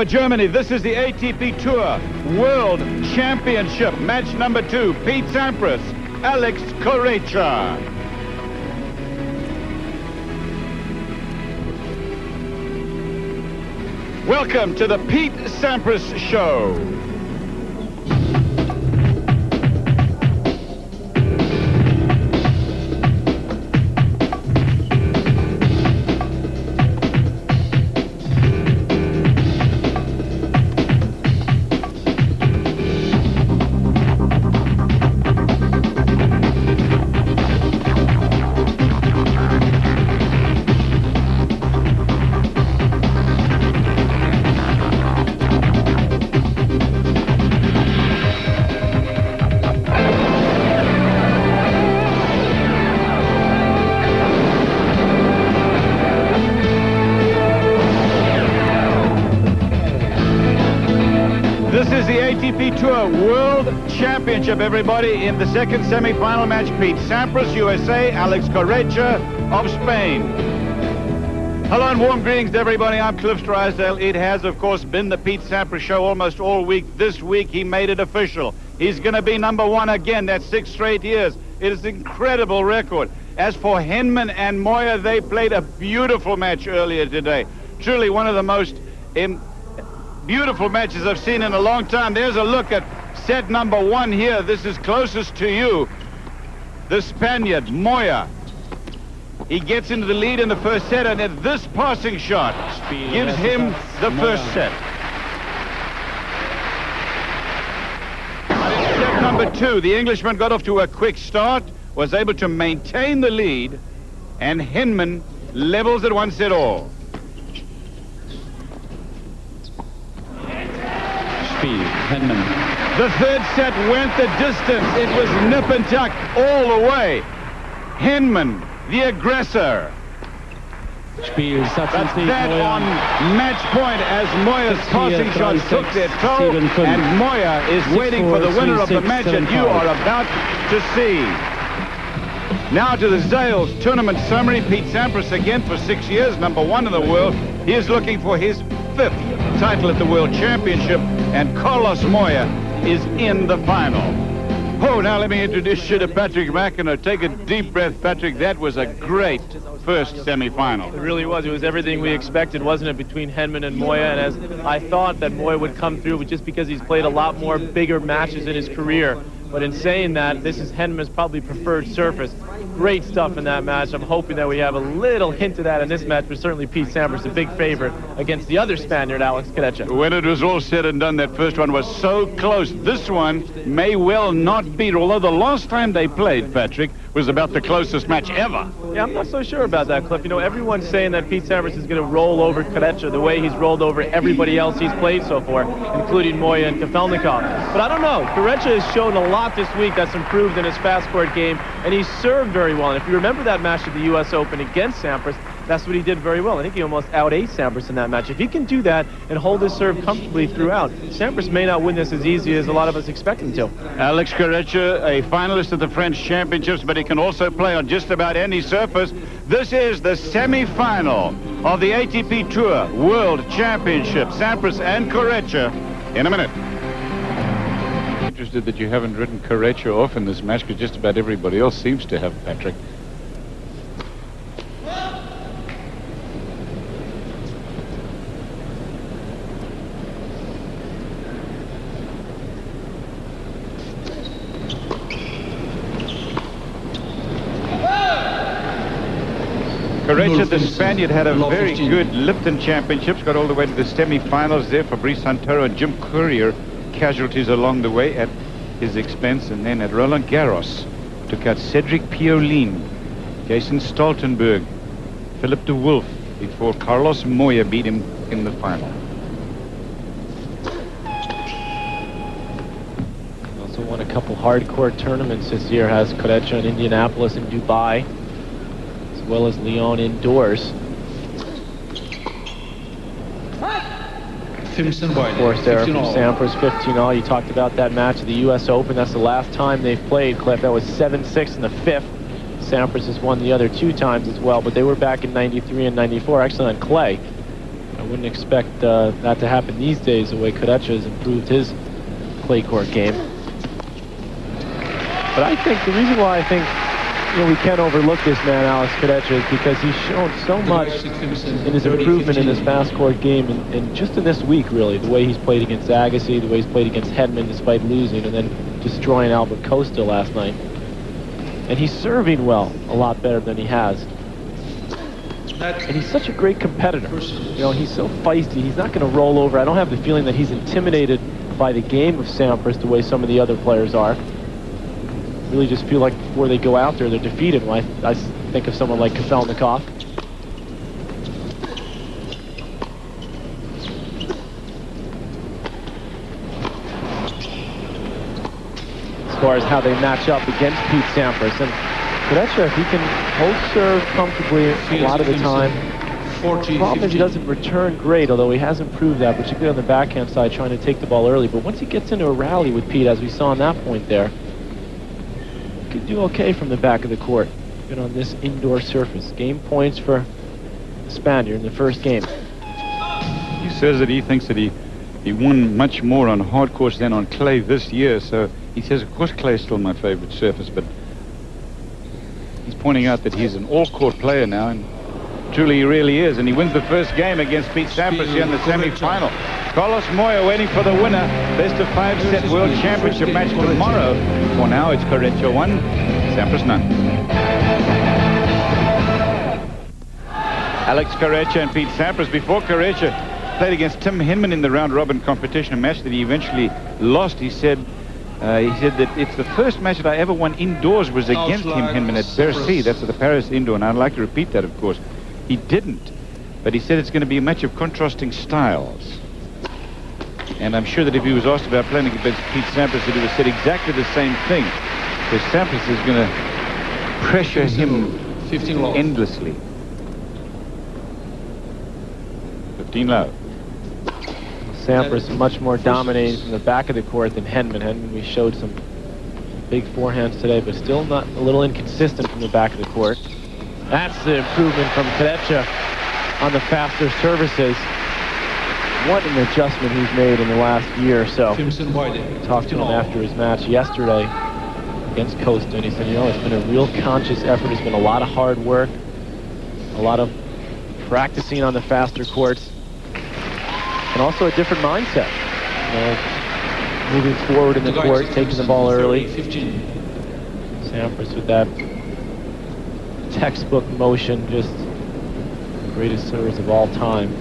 Germany, this is the ATP Tour World Championship, match number 2. Pete Sampras, Alex Corretja. Welcome to the Pete Sampras Show. This is the ATP Tour World Championship, everybody, in the second semi-final match. Pete Sampras, USA, Alex Corretja of Spain. Hello and warm greetings to everybody. I'm Cliff Drysdale. It has, of course, been the Pete Sampras Show almost all week. This week, he made it official. He's going to be #1 again. That's 6 straight years. It is an incredible record. As for Henman and Moya, they played a beautiful match earlier today. Truly one of the most beautiful matches I've seen in a long time. There's a look at set #1 here. This is closest to you. The Spaniard, Moya. He gets into the lead in the first set, and at this passing shot gives him the first set. But in set #2, the Englishman got off to a quick start, was able to maintain the lead, and Henman levels at 1-all. Henman. The third set went the distance. It was nip and tuck all the way. Henman, the aggressor. But that on match point as Moya's passing shots took their toll, and Moya is waiting for the winner of the match, and you are about to see. Now to the Zales tournament summary. Pete Sampras again for 6 years, #1 in the world. He is looking for his 5th title at the World Championship, and Carlos Moya is in the final. Oh, now let me introduce you to Patrick McEnroe. Take a deep breath, Patrick. That was a great first semi-final. It really was. It was everything we expected, wasn't it, between Henman and Moya? And as I thought that Moya would come through, just because he's played a lot more bigger matches in his career. But in saying that, this is Henman's probably preferred surface. Great stuff in that match. I'm hoping that we have a little hint of that in this match, but certainly Pete Sampras, a big favorite against the other Spaniard, Alex Corretja. When it was all said and done, that first one was so close. This one may well not beat, although the last time they played, Patrick, was about the closest match ever. Yeah, I'm not so sure about that, Cliff. You know, everyone's saying that Pete Sampras is going to roll over Corretja the way he's rolled over everybody else he's played so far, including Moya and Kafelnikov. But I don't know. Corretja has shown a lot this week that's improved in his fast-court game, and he's served very well. And if you remember that match at the U.S. Open against Sampras, that's what he did very well. I think he almost out-aced Sampras in that match. If he can do that and hold his serve comfortably throughout, Sampras may not win this as easy as a lot of us expect him to. Alex Corretja, a finalist at the French Championships, but he can also play on just about any surface. This is the semi-final of the ATP Tour World Championship. Sampras and Corretja in a minute. Interested that you haven't written Corretja off in this match, because just about everybody else seems to have, Patrick. Corretja, the Spaniard, had a very good Lipton Championships, got all the way to the semi-finals there. Fabrice Santoro and Jim Courier casualties along the way at his expense, and then at Roland Garros took out Cedric Pioline, Jason Stoltenberg, Philip de Wolf, before Carlos Moya beat him in the final. Also won a couple hardcore tournaments this year, has Corretja in Indianapolis and Dubai, as well as Lyon indoors. Of course, there from Sampras, 15-all. You talked about that match at the U.S. Open. That's the last time they've played, Cliff. That was 7-6 in the 5th. Sampras has won the other 2 times as well, but they were back in '93 and '94, actually on clay. wouldn't expect that to happen these days, the way Corretja has improved his clay court game. But I think the reason why I think we can't overlook this man, Alex Corretja, is because he's shown so much in his improvement in this fast court game, and just in this week, really, the way he's played against Agassi, the way he's played against Hedman despite losing, and then destroying Albert Costa last night. And he's serving well, a lot better than he has. And he's such a great competitor. He's so feisty. He's not going to roll over. I don't have the feeling that he's intimidated by the game of Sampras the way some of the other players are. Really just feel like before they go out there, they're defeated. When I think of someone like Kafelnikov. As far as how they match up against Pete Sampras. And Corretja, if he can hold serve comfortably a lot of the time, the problem is he doesn't return great, although he has improved that, particularly on the backhand side, trying to take the ball early. But once he gets into a rally with Pete, as we saw on that point there, he could do okay from the back of the court, even on this indoor surface. Game points for the Spaniard in the first game. He says that he thinks that he won much more on hard courts than on clay this year, so he says, of course, clay is still my favorite surface, but he's pointing out that he's an all-court player now, and truly he really is, and he wins the first game against Pete Sampras here in the semi-final. Carlos Moya waiting for the winner. Best of 5 set World Championship match tomorrow. For now, it's Corretja 1, Sampras none. Alex Corretja and Pete Sampras. Before Corretja played against Tim Hinman in the round-robin competition, a match that he eventually lost. He said that it's the first match that I ever won indoors was against Tim Hinman at Bercy. That's at the Paris indoor, and I'd like to repeat that, of course. He didn't, but he said it's going to be a match of contrasting styles. And I'm sure that if he was asked about playing against Pete Sampras, that he would have said exactly the same thing. Because Sampras is going to pressure him endlessly. 15 low. Sampras much more dominating from the back of the court than Hedman. Hedman, we showed some big forehands today, but still not a little inconsistent from the back of the court. That's the improvement from Corretja on the faster services. What an adjustment he's made in the last year or so. Talked to him after his match yesterday against Costa, and he said, it's been a real conscious effort. It's been a lot of hard work, a lot of practicing on the faster courts, and also a different mindset. Moving forward in the court, taking the ball early. Sampras with that textbook motion, just the greatest serves of all time.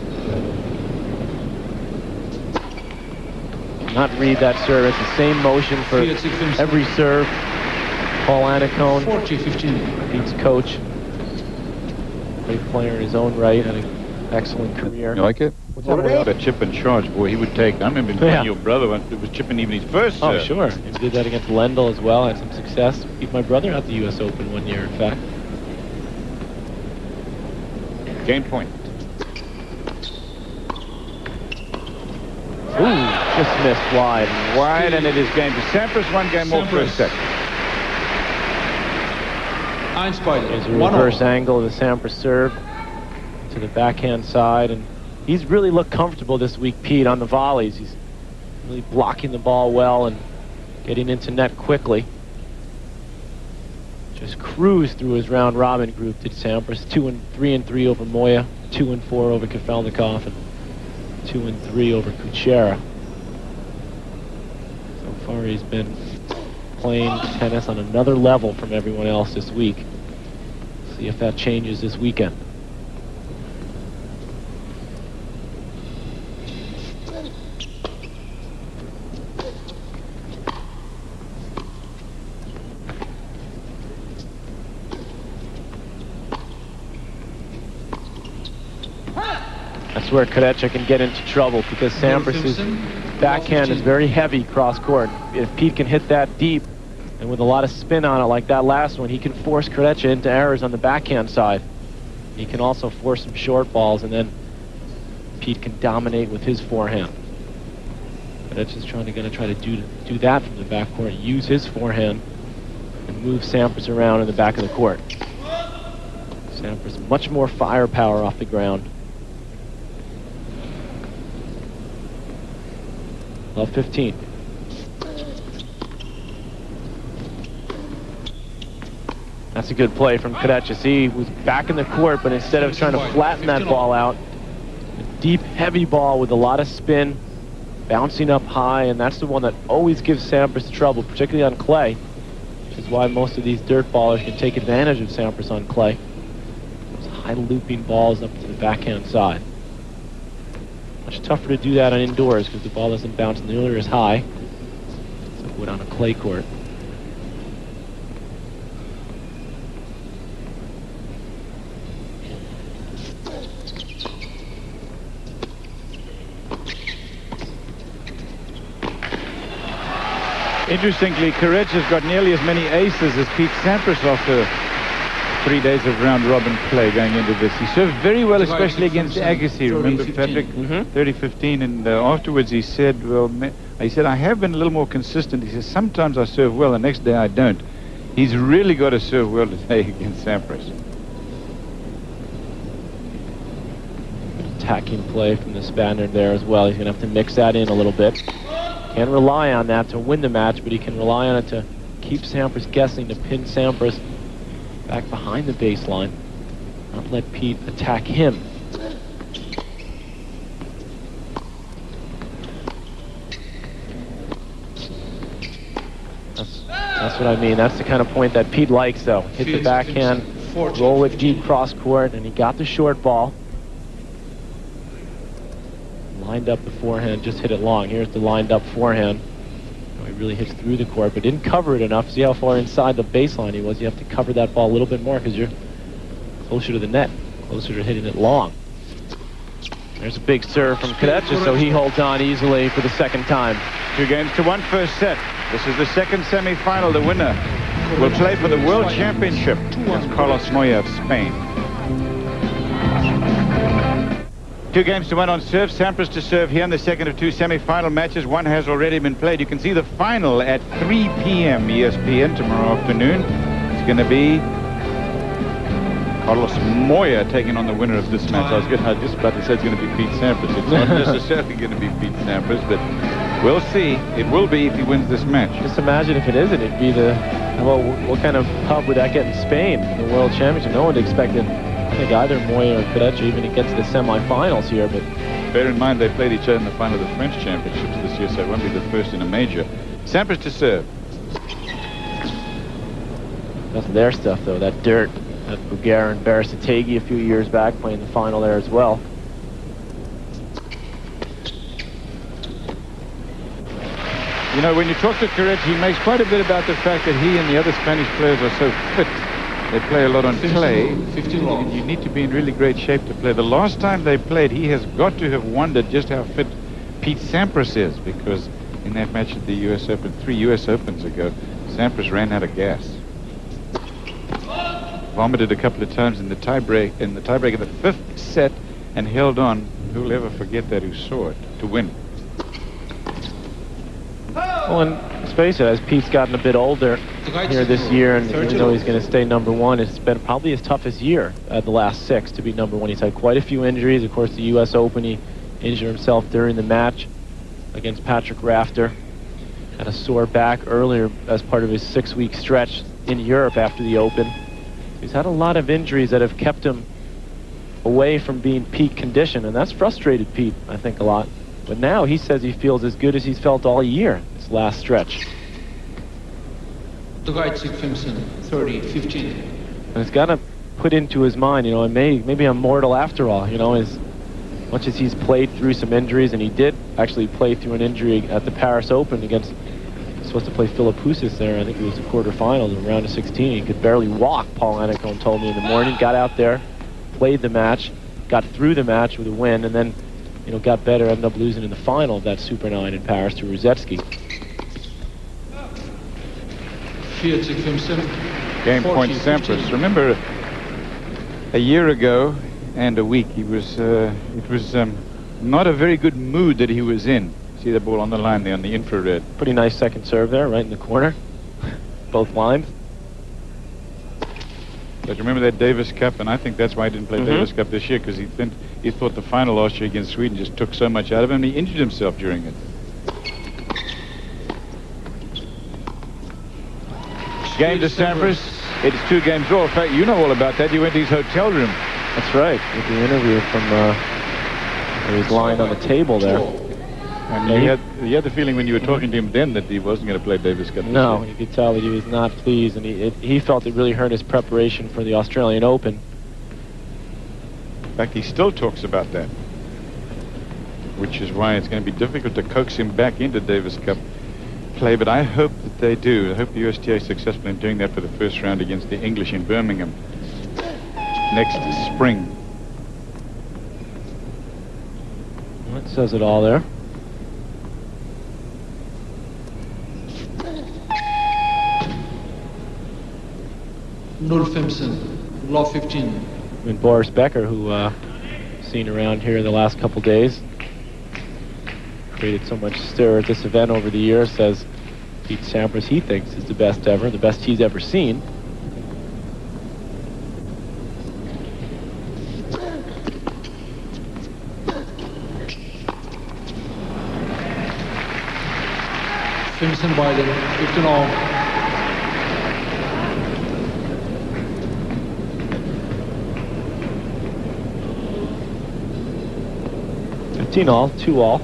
Not read that serve. It's the same motion for every serve. Paul Annacone, Pete's coach, great player in his own right, had an excellent career. You like it? What's that? That chip and charge, boy, he would take. I remember him your brother when it was chipping even his first serve. Oh, sure. He did that against Lendl as well. Had some success. Beat my brother at the U.S. Open one year, in fact. Game point. Ooh, just missed wide. Wide, and it is game to Sampras. One game more for a set. There's a reverse angle of the Sampras serve to the backhand side, and he's really looked comfortable this week, Pete, on the volleys. He's really blocking the ball well and getting into net quickly. Just cruised through his round robin group, did Sampras. 3-3 over Moya, 2-4 over Kafelnikov, and 2-3 over Kuchera. So far he's been playing tennis on another level from everyone else this week. See if that changes this weekend. That's where Corretja can get into trouble, because Sampras's backhand is very heavy cross court. If Pete can hit that deep and with a lot of spin on it like that last one, he can force Corretja into errors on the backhand side. He can also force some short balls, and then Pete can dominate with his forehand. Corretja's going to try to do that from the backcourt, use his forehand and move Sampras around in the back of the court. Sampras much more firepower off the ground. Love 15. That's a good play from Corretja. See, he was back in the court, but instead of trying to flatten that ball out, a deep, heavy ball with a lot of spin, bouncing up high, and that's the one that always gives Sampras trouble, particularly on clay, which is why most of these dirt ballers can take advantage of Sampras on clay. Those high looping balls up to the backhand side. Much tougher to do that on indoors because the ball doesn't bounce nearly as high as it would on a clay court. Interestingly, Corretja's got nearly as many aces as Pete Sampras after 3 days of round-robin play going into this. He served very well, especially against Agassi. Remember, Patrick? 30-15, and afterwards he said, well, I have been a little more consistent. He says, sometimes I serve well, the next day I don't. He's really got to serve well today against Sampras. Attacking play from the Spaniard there as well. He's going to have to mix that in a little bit. Can't rely on that to win the match, but he can rely on it to keep Sampras guessing, to pin Sampras back behind the baseline, not let Pete attack him. That's what I mean. That's the kind of point that Pete likes, though. Hit the backhand, roll it deep cross court, and he got the short ball. Lined up the forehand, just hit it long. Here's the lined up forehand. He really hits through the court, but didn't cover it enough. See how far inside the baseline he was. You have to cover that ball a little bit more because you're closer to the net, closer to hitting it long. There's a big serve from Corretja, so he holds on easily for the second time. 2-1 first set. This is the second semi-final. The winner will play for the World Championship against Carlos Moya of Spain. 2-1 on serve. Sampras to serve here in the second of two semi-final matches. One has already been played. You can see the final at 3 p.m. ESPN tomorrow afternoon. It's going to be Carlos Moya taking on the winner of this match. I was just about to say it's going to be Pete Sampras. It's not necessarily going to be Pete Sampras, but we'll see. It will be if he wins this match. Just imagine if it isn't. It'd be the, well, what kind of pub would that get in Spain? The World Championship. No one expected, I think, either Moya or Corretja even to get to the semifinals here, but bear in mind they played each other in the final of the French Championships this year, so it won't be the first in a major. Sampras to serve. That's their stuff, though. That dirt. That Bugara and Barasategi a few years back playing the final there as well. You know, when you talk to Corretja, he makes quite a bit about the fact that he and the other Spanish players are so fit. They play a lot on clay, and you need to be in really great shape to play. The last time they played, he has got to have wondered just how fit Pete Sampras is, because in that match at the US Open, 3 US Opens ago, Sampras ran out of gas. Vomited a couple of times in the tiebreak of the 5th set and held on. Who'll ever forget that who saw it, to win. Well, and let's face it, as Pete's gotten a bit older here this year, and even though he's going to stay #1, it's been probably his toughest year at the last 6 to be #1. He's had quite a few injuries. Of course, the US Open, he injured himself during the match against Patrick Rafter. Had a sore back earlier as part of his 6-week stretch in Europe after the Open. He's had a lot of injuries that have kept him away from being peak condition, and that's frustrated Pete, I think, a lot. But now he says he feels as good as he's felt all year, this last stretch. 30-15. And it's got to put into his mind, you know, maybe I'm mortal after all, you know, as much as he's played through some injuries, and he did actually play through an injury at the Paris Open against, supposed to play Philip Husis there. I think it was the quarterfinals in round of 16. He could barely walk, Paul Annacone told me in the morning. Got out there, played the match, got through the match with a win, and then, you know, got better, ended up losing in the final of that Super 9 in Paris to Ruzetsky. Game point Sampras. Remember, a year ago and a week, he was, it was not a very good mood that he was in. See the ball on the line there on the infrared. Pretty nice second serve there, right in the corner. Both lines. But remember that Davis Cup, and I think that's why he didn't play Davis Cup this year, because he thought the final last year against Sweden just took so much out of him. He injured himself during it. game to Sampras. It's 2 games all. In fact, you know all about that. You went to his hotel room. That's right. With the interview from he was lying on the table there. And you had the feeling when you were talking to him then that he wasn't going to play Davis Cup. No, you could tell that he was not pleased, and he felt it really hurt his preparation for the Australian Open. In fact, he still talks about that, which is why it's going to be difficult to coax him back into Davis Cup play. But I hope that they do. I hope the USTA is successful in doing that for the first round against the English in Birmingham next spring. Well, that says it all there. Null 15, law 15. And Boris Becker, who seen around here the last couple days, created so much stir at this event over the years, says Pete Sampras he thinks is the best ever, the best he's ever seen. Fimsen Biden, 15 all. All, 2 all.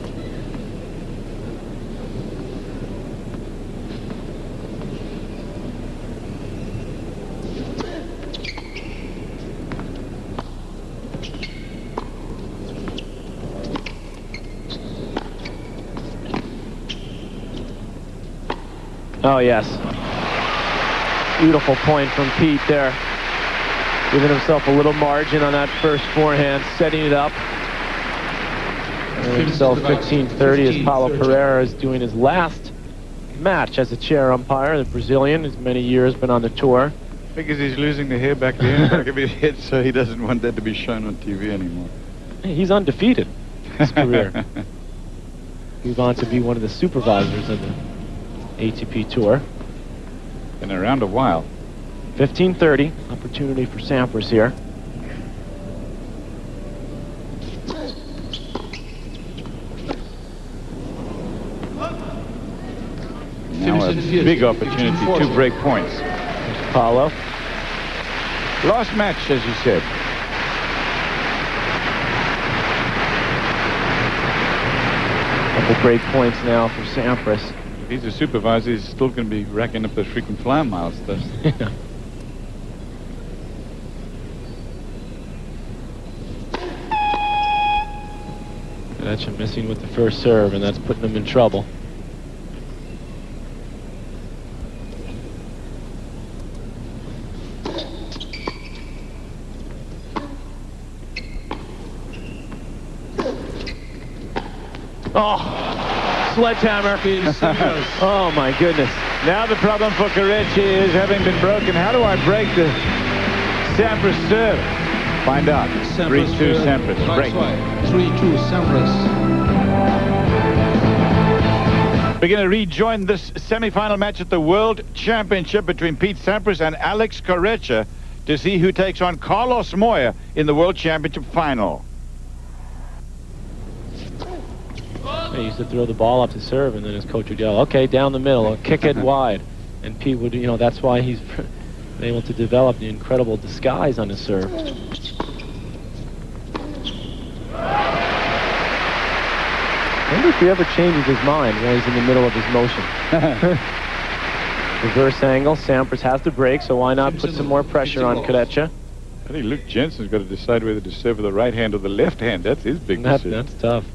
Oh yes, beautiful point from Pete there, giving himself a little margin on that first forehand, setting it up. Himself 15-30 as Paulo Pereira is doing his last match as a chair umpire. The Brazilian has many years been on the tour. Because he's losing the hair back there in the back of his head, so he doesn't want that to be shown on TV anymore. He's undefeated in his career. Move on to be one of the supervisors of the ATP Tour. Been around a while. 15-30, opportunity for Sampras here. Now a big opportunity to break points. Paulo. Last match, as you said. Couple break points now for Sampras. If he's a supervisor, he's still going to be racking up those frequent flyer miles. That's missing with the first serve, and that's putting him in trouble. Oh, sledgehammer. Oh, my goodness. Now the problem for Corretja is, having been broken, how do I break the Sampras serve? Find out. 3-2 Sampras. Break. 3-2 Sampras. We're going to rejoin this semi-final match at the World Championship between Pete Sampras and Alex Corretja to see who takes on Carlos Moya in the World Championship final. He used to throw the ball up to serve, and then his coach would yell, okay, down the middle, or kick it wide. And Pete would, you know, that's why he's been able to develop the incredible disguise on his serve. I wonder if he ever changes his mind while he's in the middle of his motion. Reverse angle, Sampras has to break, so why not put some more pressure on Corretja? I think Luke Jensen's got to decide whether to serve with the right hand or the left hand. That's his big decision. That's tough.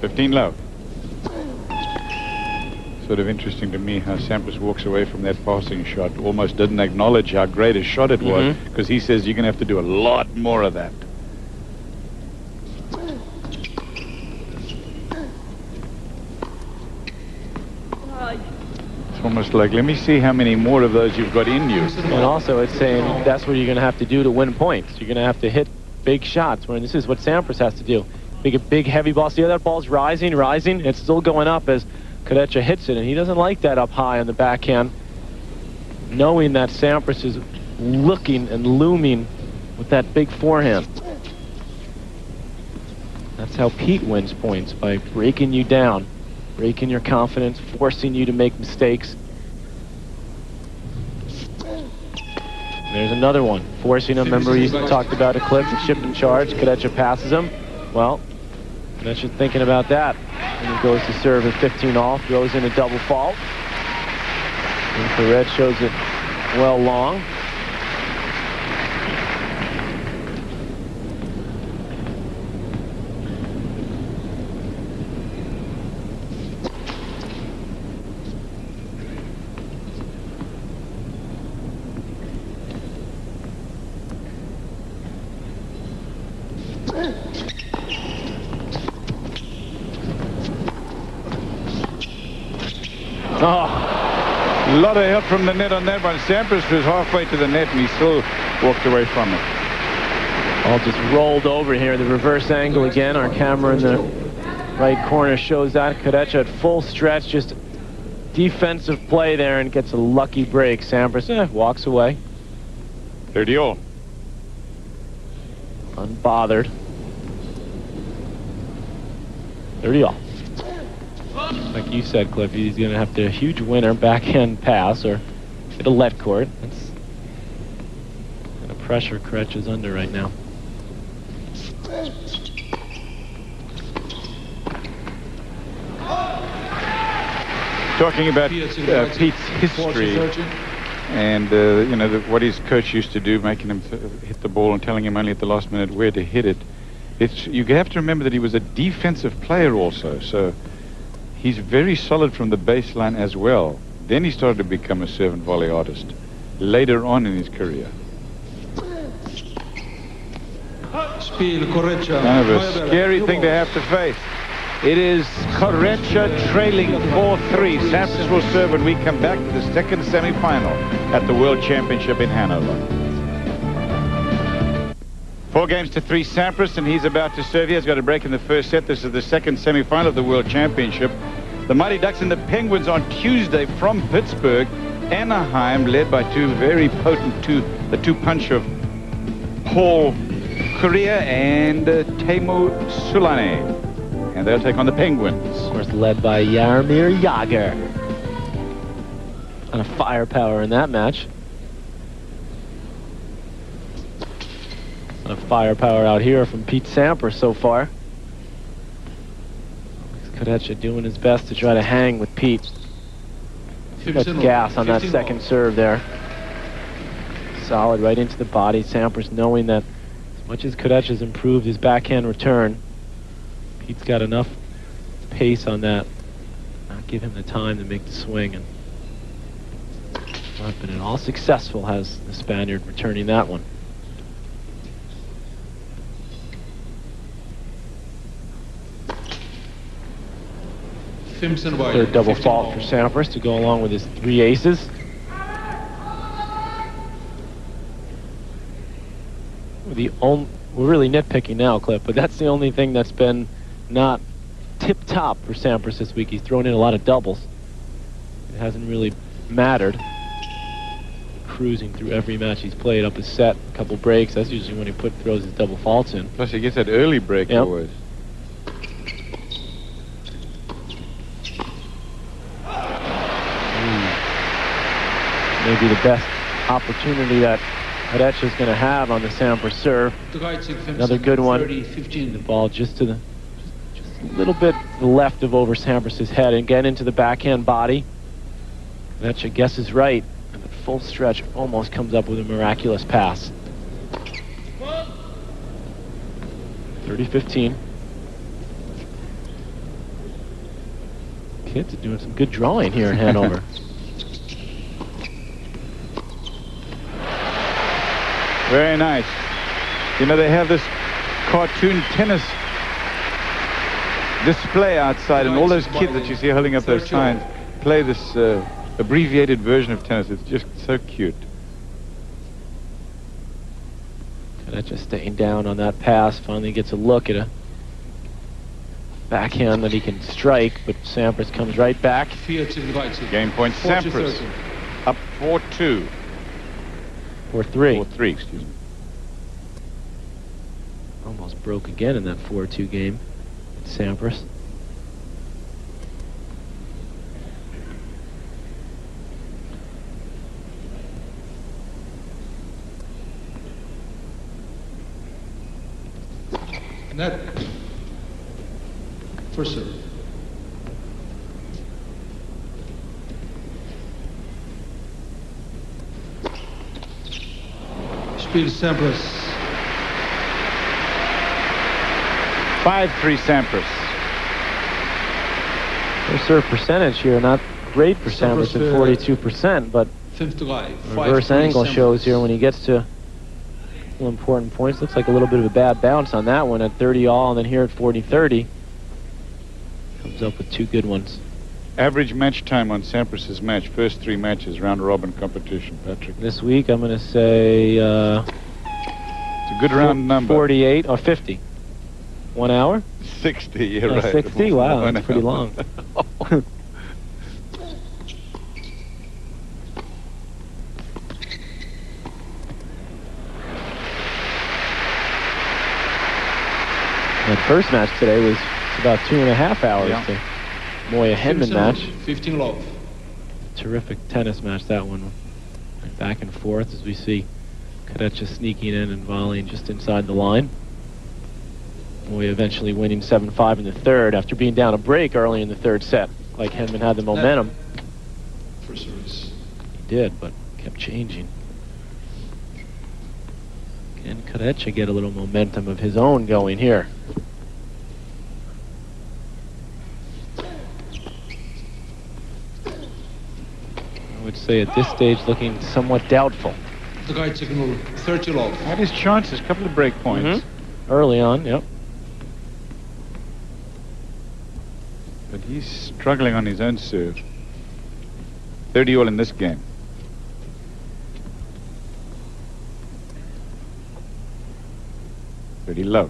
15 low. Sort of interesting to me how Sampras walks away from that passing shot. Almost didn't acknowledge how great a shot it was, because he says you're going to have to do a lot more of that. It's almost like, let me see how many more of those you've got in you. And also it's saying that's what you're going to have to do to win points. You're going to have to hit big shots, when this is what Sampras has to do. Big heavy ball. See how that ball's rising? It's still going up as Corretja hits it, and he doesn't like that up high on the backhand, knowing that Sampras is looking and looming with that big forehand. That's how Pete wins points, by breaking you down. breaking your confidence, forcing you to make mistakes. There's another one, forcing him. Remember, we talked about a clip, the shift and charge. Corretja passes him. Well, Corretja thinking about that. And he goes to serve at 15-all, throws in a double fault. And Corretja shows it well long. Oh, a lot of help from the net on that one. Sampras was halfway to the net and he still walked away from it. All just rolled over here. The reverse angle again. Our camera in the right corner shows that. Corretja at full stretch, just defensive play there and gets a lucky break. Sampras walks away. 30-all. Unbothered. 30-all. Like you said, Cliff, he's going to have to, a huge winner, backhand pass, or hit a let court. That's kind of pressure Corretja's under right now. Talking about Pete's history and you know, what his coach used to do, making him hit the ball and telling him only at the last minute where to hit it. You have to remember that he was a defensive player also, so he's very solid from the baseline as well. Then he started to become a serve and volley artist later on in his career. Kind of a scary thing to have to face. It is Corretja trailing 4-3. Sampras will serve when we come back to the second semi-final at the World Championship in Hanover. 4-3 Sampras, and he's about to serve. He has got a break in the first set. This is the second semi-final of the World Championship. The Mighty Ducks and the Penguins on Tuesday from Pittsburgh. Anaheim, led by two very potent the two-punch of Paul Corretja and Teemu Sulane. And they'll take on the Penguins. Of course, led by Jaromir Jagr. And a firepower in that match. And a firepower out here from Pete Sampras so far. Corretja doing his best to try to hang with Pete. Got gas on that second serve there. Solid right into the body. Sampras knowing that as much as Corretja's improved his backhand return, Pete's got enough pace on that. Not give him the time to make the swing. And not been at all successful has the Spaniard returning that one. Third double fault for Sampras to go along with his 3 aces. We're really nitpicking now, Cliff, but that's the only thing that's been not tip-top for Sampras this week. He's thrown in a lot of doubles. It hasn't really mattered. Cruising through every match he's played, up a set, a couple breaks. That's usually when he throws his double faults in. Plus he gets that early break always. Maybe the best opportunity that Corretja's going to have on the Sampras serve. Another good one. The ball just a little bit left of over Sampras's head and get into the backhand body. Corretja guesses right, and the full stretch almost comes up with a miraculous pass. 30-15. Kids are doing some good drawing here in Hanover. Very nice. You know, they have this cartoon tennis display outside, and all those kids that you see holding up those signs play this abbreviated version of tennis. It's just so cute. Corretja staying down on that pass. Finally gets a look at a backhand that he can strike, but Sampras comes right back. Game point Sampras. Up 4-2. 4-3. 4-3, excuse me. Almost broke again in that 4-2 game. Sampras. Net. First serve. Speed Sampras. 5-3 Sampras. Their serve percentage here, not great for Sampras at 42%, but reverse angle shows here when he gets to important points. Looks like a little bit of a bad bounce on that one at 30 all, and then here at 40-30 comes up with two good ones. Average match time on Sampras's match, first 3 matches, round robin competition, Patrick. This week I'm going to say it's a good round number. 48 or 50. 1 hour? 60, you're right. 60? Wow, that's pretty long. That first match today was about 2.5 hours. Yeah. To Moya Henman match. 15 love. Terrific tennis match, that one. Back and forth as we see Corretja sneaking in and volleying just inside the line. Moya eventually winning 7-5 in the third after being down a break early in the third set. Like Henman had the momentum. First service. He did, but kept changing. Can Corretja get a little momentum of his own going here? I would say at this stage looking somewhat doubtful. The guy signal 30 love. Had his chances, couple of break points. Early on, yep. But he's struggling on his own serve. 30 all in this game. Pretty low.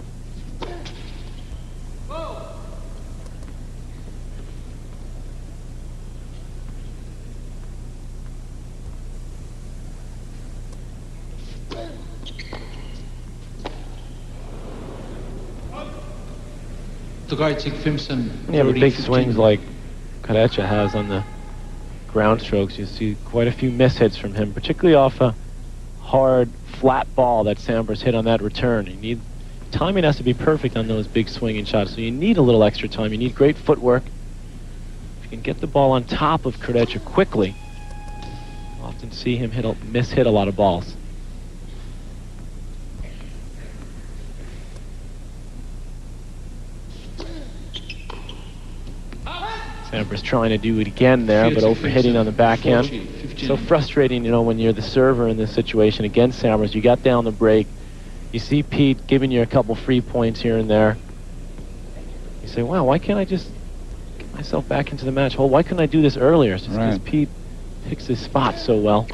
The guy take Fimson. Yeah, but 30, big 15. swings like Corretja has on the ground strokes. You see quite a few mishits from him, particularly off a hard, flat ball that Sampras hit on that return. Timing has to be perfect on those big swinging shots, so you need a little extra time. You need great footwork. If you can get the ball on top of Corretja quickly, you often see him mishit a lot of balls. Sampras trying to do it again there, but overhitting on the backhand. So frustrating, you know, when you're the server in this situation against Sampras. You got down the break. You see Pete giving you a couple free points here and there. You say, wow, why can't I just get myself back into the match hole? Why couldn't I do this earlier? It's just because Pete picks his spot so well.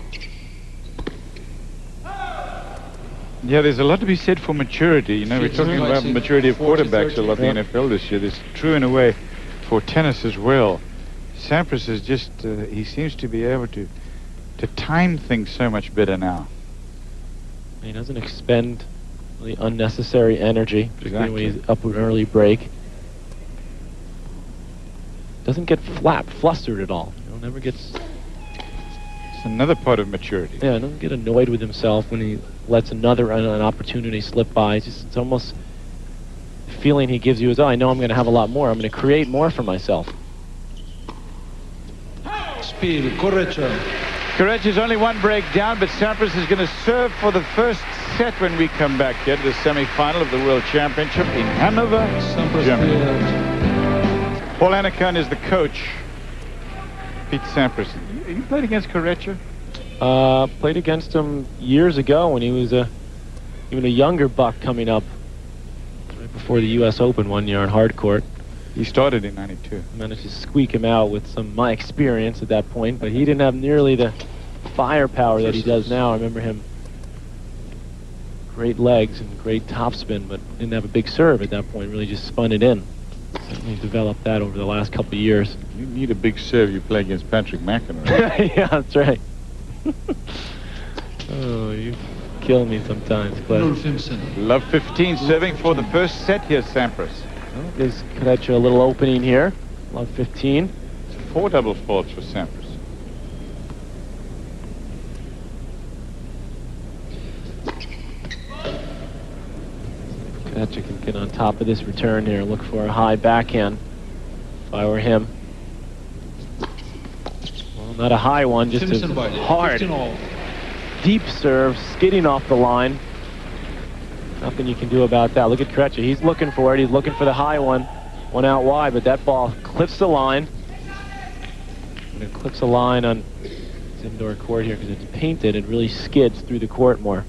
Yeah, there's a lot to be said for maturity. You know, we're talking about maturity of quarterbacks a lot in the NFL this year. It's true in a way for tennis as well. Sampras is just, he seems to be able to time things so much better now. He doesn't expend really unnecessary energy, particularly when he's up an early break. Doesn't get flustered at all. You know, never gets... It's another part of maturity. Yeah, doesn't get annoyed with himself when he lets an opportunity slip by. It's almost the feeling he gives you is, oh, I know I'm going to have a lot more. I'm going to create more for myself. Speed, Corretja. Corretja's only one break down, but Sampras is going to serve for the first set when we come back here to the semi-final of the World Championship in Hanover, Germany. Paul Annacone is the coach. Pete Sampras. You played against Corretja? Played against him years ago when he was even a younger buck coming up. Right before the U.S. Open one year on hard court. He started in '92. Managed to squeak him out with some of my experience at that point, but he didn't have nearly the firepower that he does now. I remember him, great legs and great topspin, but didn't have a big serve at that point, really just spun it in. Certainly developed that over the last couple of years. You need a big serve, you play against Patrick McEnroe. Yeah, that's right. Oh, you kill me sometimes, Cliff. Love 15 serving for the first set here, Sampras. Well, gives Corretja a little opening here. Love 15. 4 double faults for Sampras. Corretja can get on top of this return here. Look for a high backhand. If I were him. Well, not a high one, just a hard, deep serve, skidding off the line. Nothing you can do about that. Look at Corretja. He's looking for it. He's looking for the high one. One out wide, but that ball clips the line. And it clips the line on this indoor court here because it's painted. It really skids through the court more.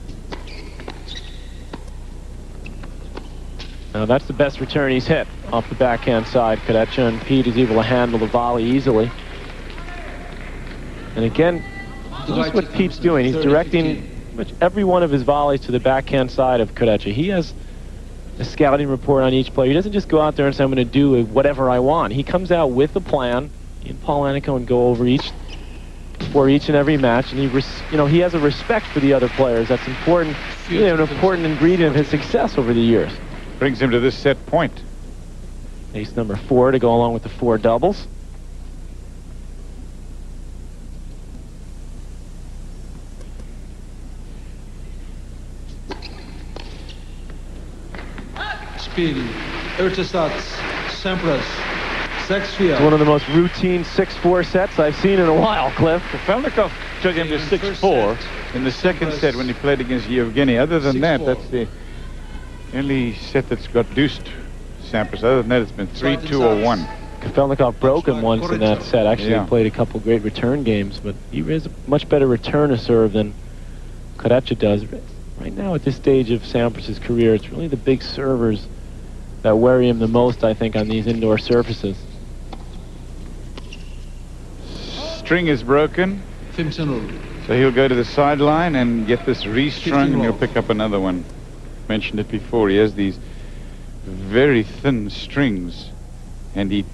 Now that's the best return he's hit off the backhand side. Corretja, and Pete is able to handle the volley easily. And again, this is what Pete's doing. He's directing pretty much every one of his volleys to the backhand side of Corretja. He has a scouting report on each player. He doesn't just go out there and say, I'm going to do whatever I want. He comes out with a plan. He and Paul Annacone go over for each and every match, and he has a respect for the other players. That's important, an important ingredient of his success over the years. Brings him to this set point. Ace number 4 to go along with the 4 doubles. Spiel, eerste Satz, Sampras, 6-4. It's one of the most routine 6-4 sets I've seen in a while, Cliff. Kafelnikov took him to 6-4 in the second set when he played against Yevgeny. Other than that, that's the only set that's got deuced Sampras. Other than that, it's been 3-2 or 1. Kafelnikov broke him once in that set. Actually, he played a couple great return games, but he is a much better returner serve than Corretja does. Right now, at this stage of Sampras' career, it's really the big servers that worry him the most, I think, on these indoor surfaces. String is broken, so he'll go to the sideline and get this restrung, and he'll pick up another one. Mentioned it before. He has these very thin strings, and he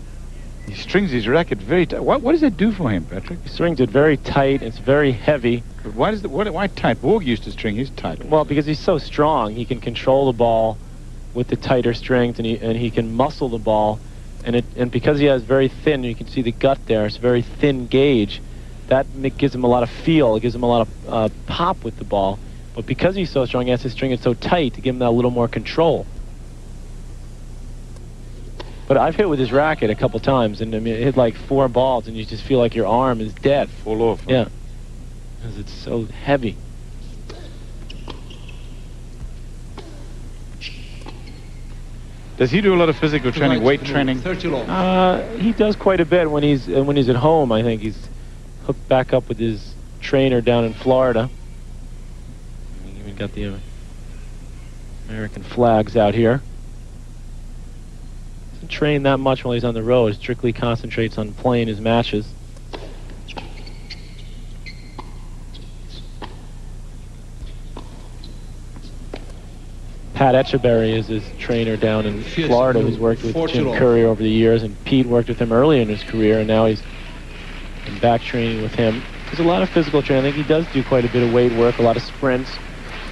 strings his racket very tight. What does that do for him, Patrick? He strings it very tight. It's very heavy. But why tight? Borg used to string his tight. Well, because he's so strong, he can control the ball with the tighter strings, and he can muscle the ball, and because he has very thin, you can see the gut there. It's a very thin gauge. That gives him a lot of feel. It gives him a lot of pop with the ball. But because he's so strong, he has to string it so tight to give him that little more control. But I've hit with his racket a couple times, and I mean, it hit like 4 balls, and you just feel like your arm is dead. Fall off. Huh? Yeah, because it's so heavy. Does he do a lot of physical training, weight training? He does quite a bit when he's at home. I think he's hooked back up with his trainer down in Florida. We even got the American flags out here. Doesn't train that much while he's on the road. Strictly concentrates on playing his matches. Pat Etcheberry is his trainer down in Florida, who's worked with Jim Curry over the years, and Pete worked with him early in his career, and now he's in back training with him. There's a lot of physical training. I think he does do quite a bit of weight work, a lot of sprints,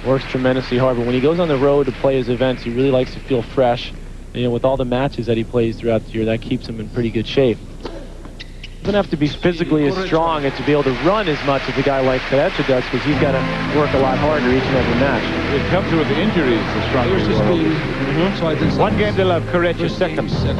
works tremendously hard, but when he goes on the road to play his events, he really likes to feel fresh. And, with all the matches that he plays throughout the year, that keeps him in pretty good shape. Doesn't have to be physically as strong and to be able to run as much as a guy like Corretja does, because he's got to work a lot harder each and every match. It helps with the injuries, the stronger you are. 1 game to love, Corretja second set.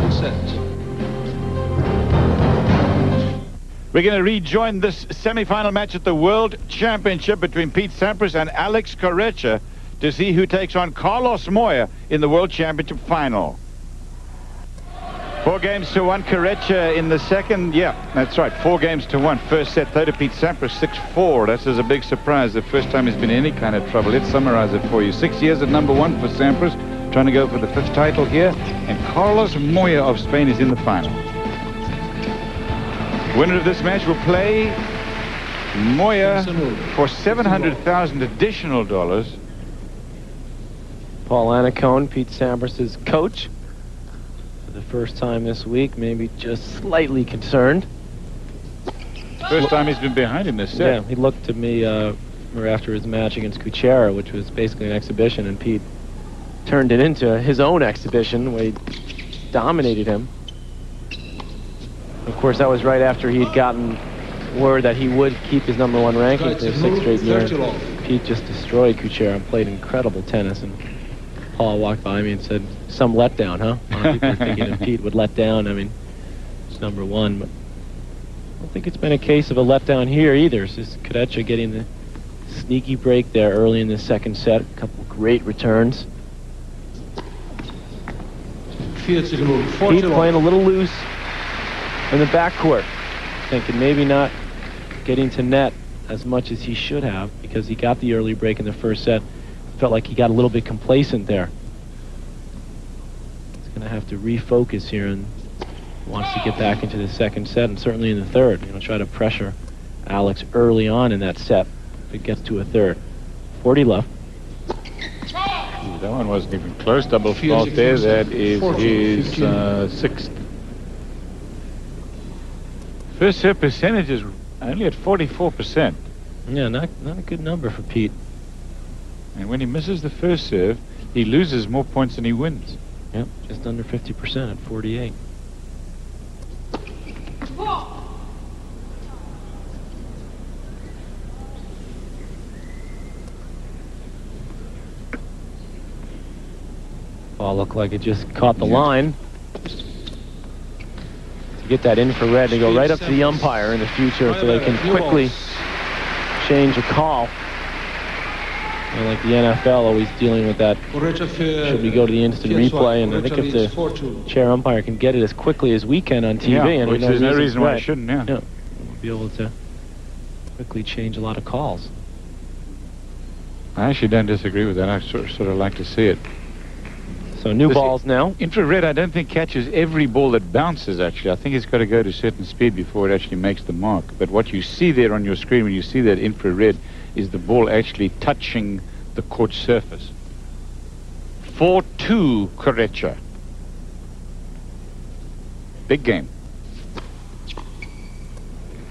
We're going to rejoin this semi-final match at the World Championship between Pete Sampras and Alex Corretja to see who takes on Carlos Moya in the World Championship final. 4 games to 1, Corretja in the second. Yeah, that's right, 4 games to 1. First set, though, to Pete Sampras, 6-4. That is a big surprise. The first time he's been in any kind of trouble. Let's summarize it for you. 6 years at #1 for Sampras, trying to go for the 5th title here. And Carlos Moya of Spain is in the final. Winner of this match will play Moya for $700,000 additional dollars. Paul Annacone, Pete Sampras' coach. For the first time this week, maybe just slightly concerned. First time he's been behind in this set. Yeah, he looked to me after his match against Kuchera, which was basically an exhibition, and Pete turned it into his own exhibition where he dominated him. Of course, that was right after he'd gotten word that he would keep his #1 ranking for 6 straight years. Pete just destroyed Kuchera and played incredible tennis, and Paul walked by me and said, some letdown, huh? A lot of people are thinking if Pete would let down. I mean, it's number one, but I don't think it's been a case of a letdown here either. It's just Corretja getting the sneaky break there early in the second set. A couple great returns. Pete playing a little loose in the backcourt, thinking maybe not getting to net as much as he should have because he got the early break in the first set. Felt like he got a little bit complacent there. He's going to have to refocus here and wants to get back into the second set and certainly in the third. You know, try to pressure Alex early on in that set if it gets to a third. 40 left. Ooh, that one wasn't even close. Double fault there. That is his sixth. First serve percentage is only at 44%. Yeah, not a good number for Pete. And when he misses the first serve, he loses more points than he wins. Yep, just under 50% at 48. Ball looked like it just caught the line. To get that infrared to go right up to the umpire in the future so they can quickly change a call. And like the NFL always dealing with that, should we go to the instant replay? And I think if the chair umpire can get it as quickly as we can on TV, and which there's no reason why it shouldn't, yeah, we'll be able to quickly change a lot of calls. I actually don't disagree with that. I sort of like to see it. So new balls now. Infrared, I don't think catches every ball that bounces, actually. I think it's got to go to a certain speed before it actually makes the mark. But what you see there on your screen when you see that infrared is the ball actually touching the court surface. 4-2 Corretja. Big game.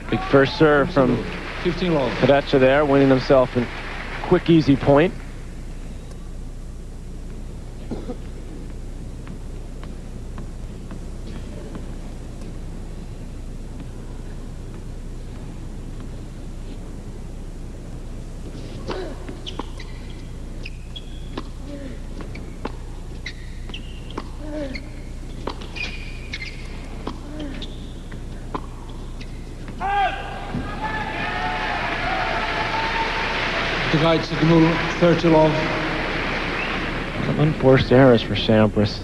Big first serve from Corretja there, winning himself a quick, easy point. Unforced errors for Sampras.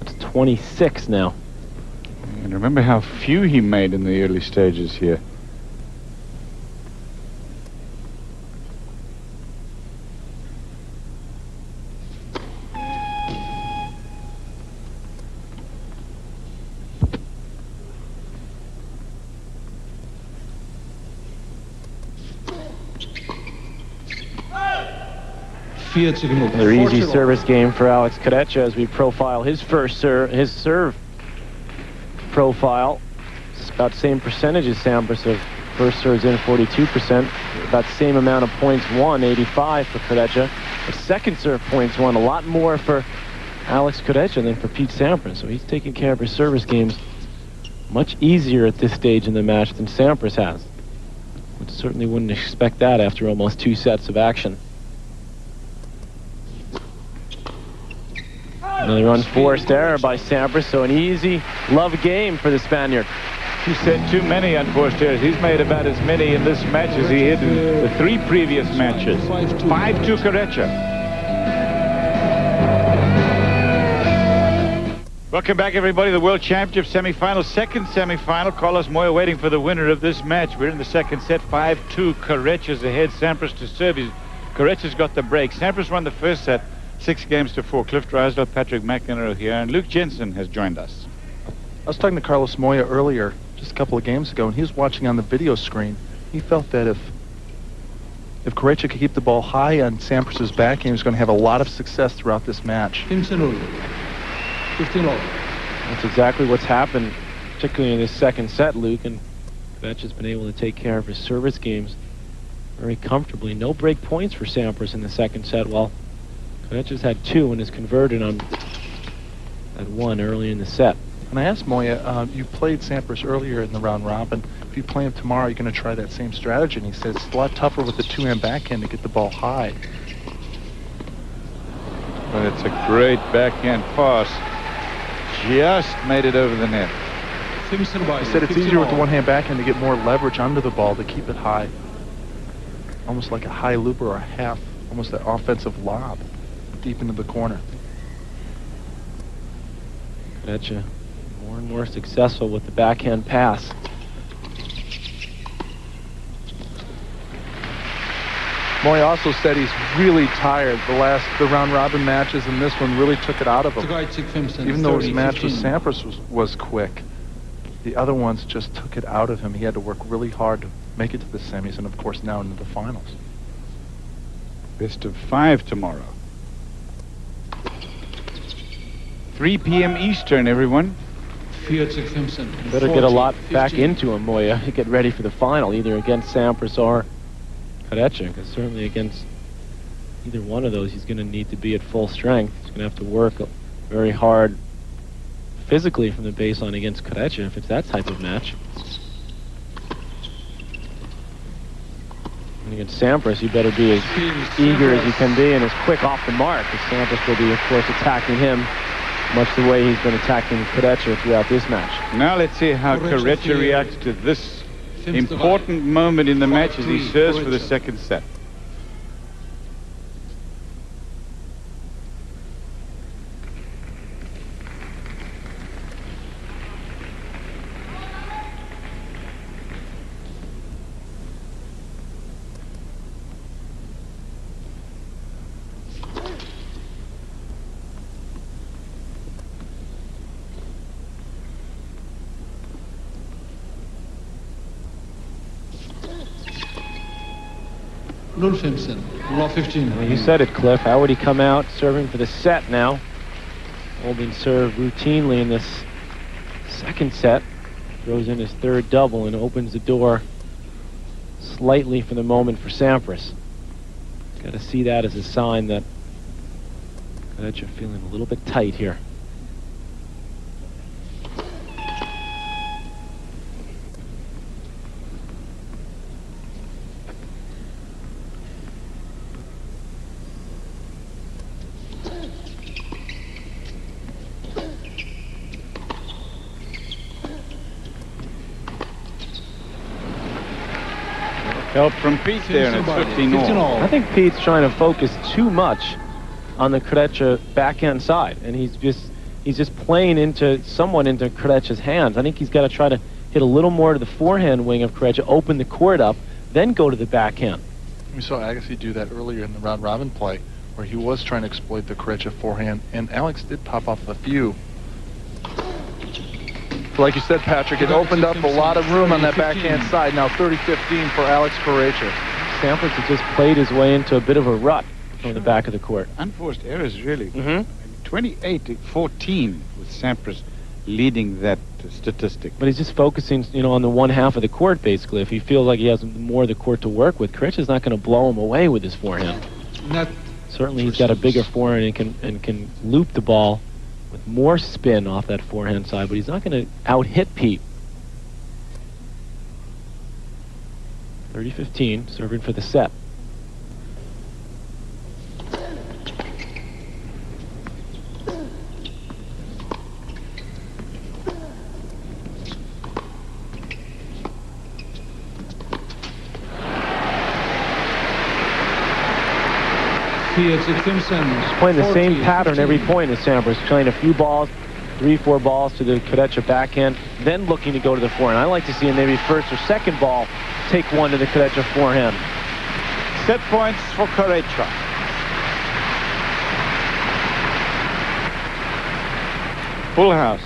That's 26 now. And remember how few he made in the early stages here. Another easy service game for Alex Corretja as we profile his serve profile. It's about the same percentage as Sampras of first serves in, 42%. About the same amount of points won, 85 for Corretja. The second serve points won, a lot more for Alex Corretja than for Pete Sampras. So he's taking care of his service games much easier at this stage in the match than Sampras has. But certainly wouldn't expect that after almost 2 sets of action. Another unforced error by Sampras, so an easy love game for the Spaniard. He said too many unforced errors. He's made about as many in this match as he did in the 3 previous matches. 5-2 Corretja. Welcome back, everybody. The World Championship semifinal, second semifinal. Carlos Moya waiting for the winner of this match. We're in the second set. 5-2 Corretja's ahead. Sampras to serve. Corretja's got the break. Sampras won the first set 6-4. Cliff Drysdale, Patrick McEnroe here, and Luke Jensen has joined us. I was talking to Carlos Moya earlier, just a couple of games ago, and he was watching on the video screen. He felt that if Corretja could keep the ball high on Sampras's back, he was going to have a lot of success throughout this match. 15-0. That's exactly what's happened, particularly in this second set, Luke, and Corretja's been able to take care of his service games very comfortably. No break points for Sampras in the second set, while Corretja's had 2 and has converted on that 1 early in the set. And I asked Moya, you played Sampras earlier in the round robin. If you play him tomorrow, you're going to try that same strategy. And he said it's a lot tougher with the 2-hand backhand to get the ball high. But it's a great backhand pass. Just made it over the net. He said it's easier with the one-hand backhand to get more leverage under the ball to keep it high. Almost like a high looper or a half, almost an offensive lob deep into the corner. Corretja more and more successful with the backhand pass. Moy also said he's really tired. The round-robin matches and this one really took it out of him. Even though his match with Sampras was quick, the other ones just took it out of him. He had to work really hard to make it to the semis and, of course, now into the finals. Best of 5 tomorrow. 3 p.m. Eastern, everyone. Better get a lot back into him, Moya, to get ready for the final, either against Sampras or Corretja, because certainly against either one of those, he's going to need to be at full strength. He's going to have to work very hard physically from the baseline against Corretja if it's that type of match. And against Sampras, you better be as eager as you can be and as quick off the mark, because Sampras will be, of course, attacking him much the way he's been attacking Corretja throughout this match. Now let's see how Corretja reacts to this important moment in the match as he serves for the second set. Law 15. Well, you said it, Cliff. How would he come out serving for the set now? Holding serve routinely in this second set. Throws in his third double and opens the door slightly for the moment for Sampras. Got to see that as a sign that Corretja feeling a little bit tight here. Help from Pete there, and it's 15 all. I think Pete's trying to focus too much on the Corretja backhand side, and he's just playing somewhat into Corretja's hands. I think he's got to try to hit a little more to the forehand wing of Corretja, open the court up, then go to the backhand. We saw Agassi do that earlier in the round-robin play, where he was trying to exploit the Corretja forehand, and Alex did pop off a few. Like you said, Patrick, it opened up a lot of room on that backhand side. Now 30-15 for Alex Corretja. Sampras has just played his way into a bit of a rut from the back of the court. Unforced errors, really. 28-14 with Sampras leading that statistic. But he's just focusing, on the one half of the court, basically. If he feels like he has more of the court to work with, Corretja's not going to blow him away with his forehand. Certainly he's got a bigger forehand and can loop the ball with more spin off that forehand side, but he's not going to out-hit Pete. 30-15, serving for the set. He's playing the same pattern every point as Sampras, playing a few balls, 3-4 balls to the Corretja backhand, then looking to go to the forehand. I like to see him maybe first or second ball take one to the Corretja forehand. Set points for Corretja. Full house.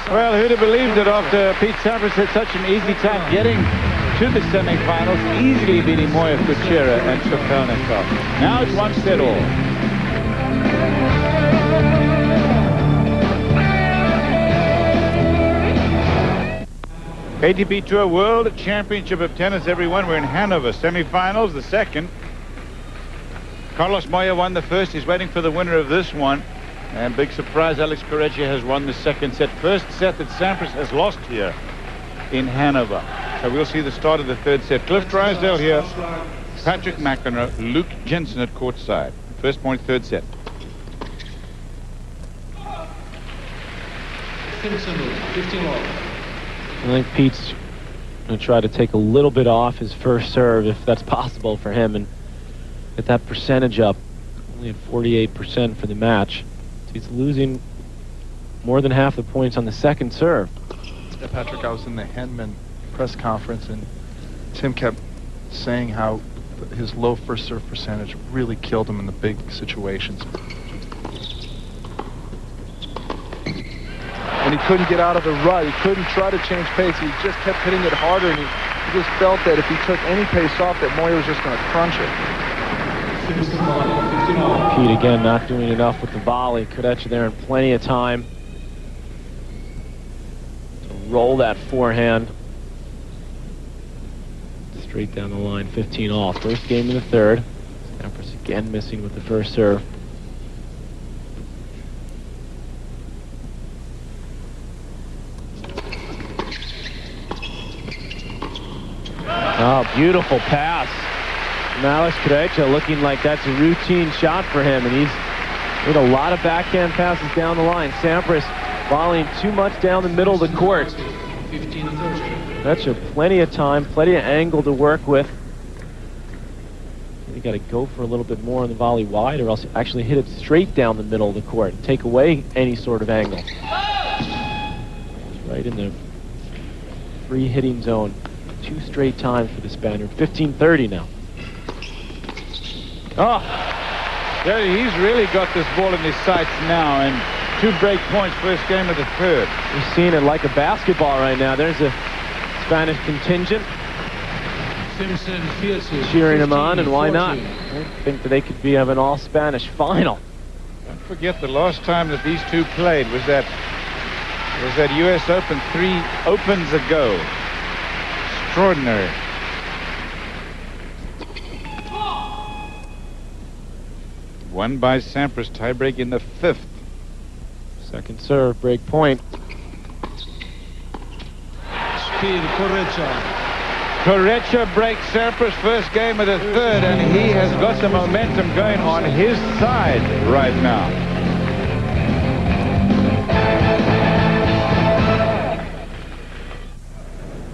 Well, who'd have believed it after Pete Sampras had such an easy time getting to the semifinals, easily beating Moya Kuchera and Kafelnikov. Now it's one set all. ATP Tour World Championship of Tennis, everyone. We're in Hanover, semifinals, the second. Carlos Moya won the first. He's waiting for the winner of this one. And big surprise, Alex Corretja has won the second set. First set that Sampras has lost here in Hanover. So we'll see the start of the third set. Cliff Drysdale here. Patrick McEnroe, Luke Jensen at courtside. First point, third set. I think Pete's going to try to take a little bit off his first serve, if that's possible for him, and get that percentage up. Only at 48% for the match. So he's losing more than half the points on the second serve. Yeah, Patrick, I was in the Henman press conference, and Tim kept saying how his low first serve percentage really killed him in the big situations. And he couldn't get out of the rut. He couldn't try to change pace. He just kept hitting it harder, and he just felt that if he took any pace off, that Moya was just going to crunch it. Pete again not doing enough with the volley. Corretja there in plenty of time to roll that forehand straight down the line. 15 all. First game in the third. Sampras again missing with the first serve. Oh, beautiful pass from Alex Corretja, looking like that's a routine shot for him, and he's made a lot of backhand passes down the line. Sampras volleying too much down the middle of the court. Corretja, plenty of time, plenty of angle to work with. You got to go for a little bit more on the volley wide, or else actually hit it straight down the middle of the court and take away any sort of angle. It's right in the free hitting zone. 2 straight times for the Spaniard. 15-30 now. Oh, yeah, he's really got this ball in his sights now, and 2 break points, first game of the third. We're seeing it like a basketball right now. There's a Spanish contingent cheering him on, and why not? I think that they could be having an all-Spanish final. Don't forget the last time that these two played was that U.S. Open 3 opens ago. Extraordinary. Won by Sampras, tiebreak in the 5th. Second serve, break point. Corretja breaks Sampras, first game of the third, and he has got the momentum going on his side right now.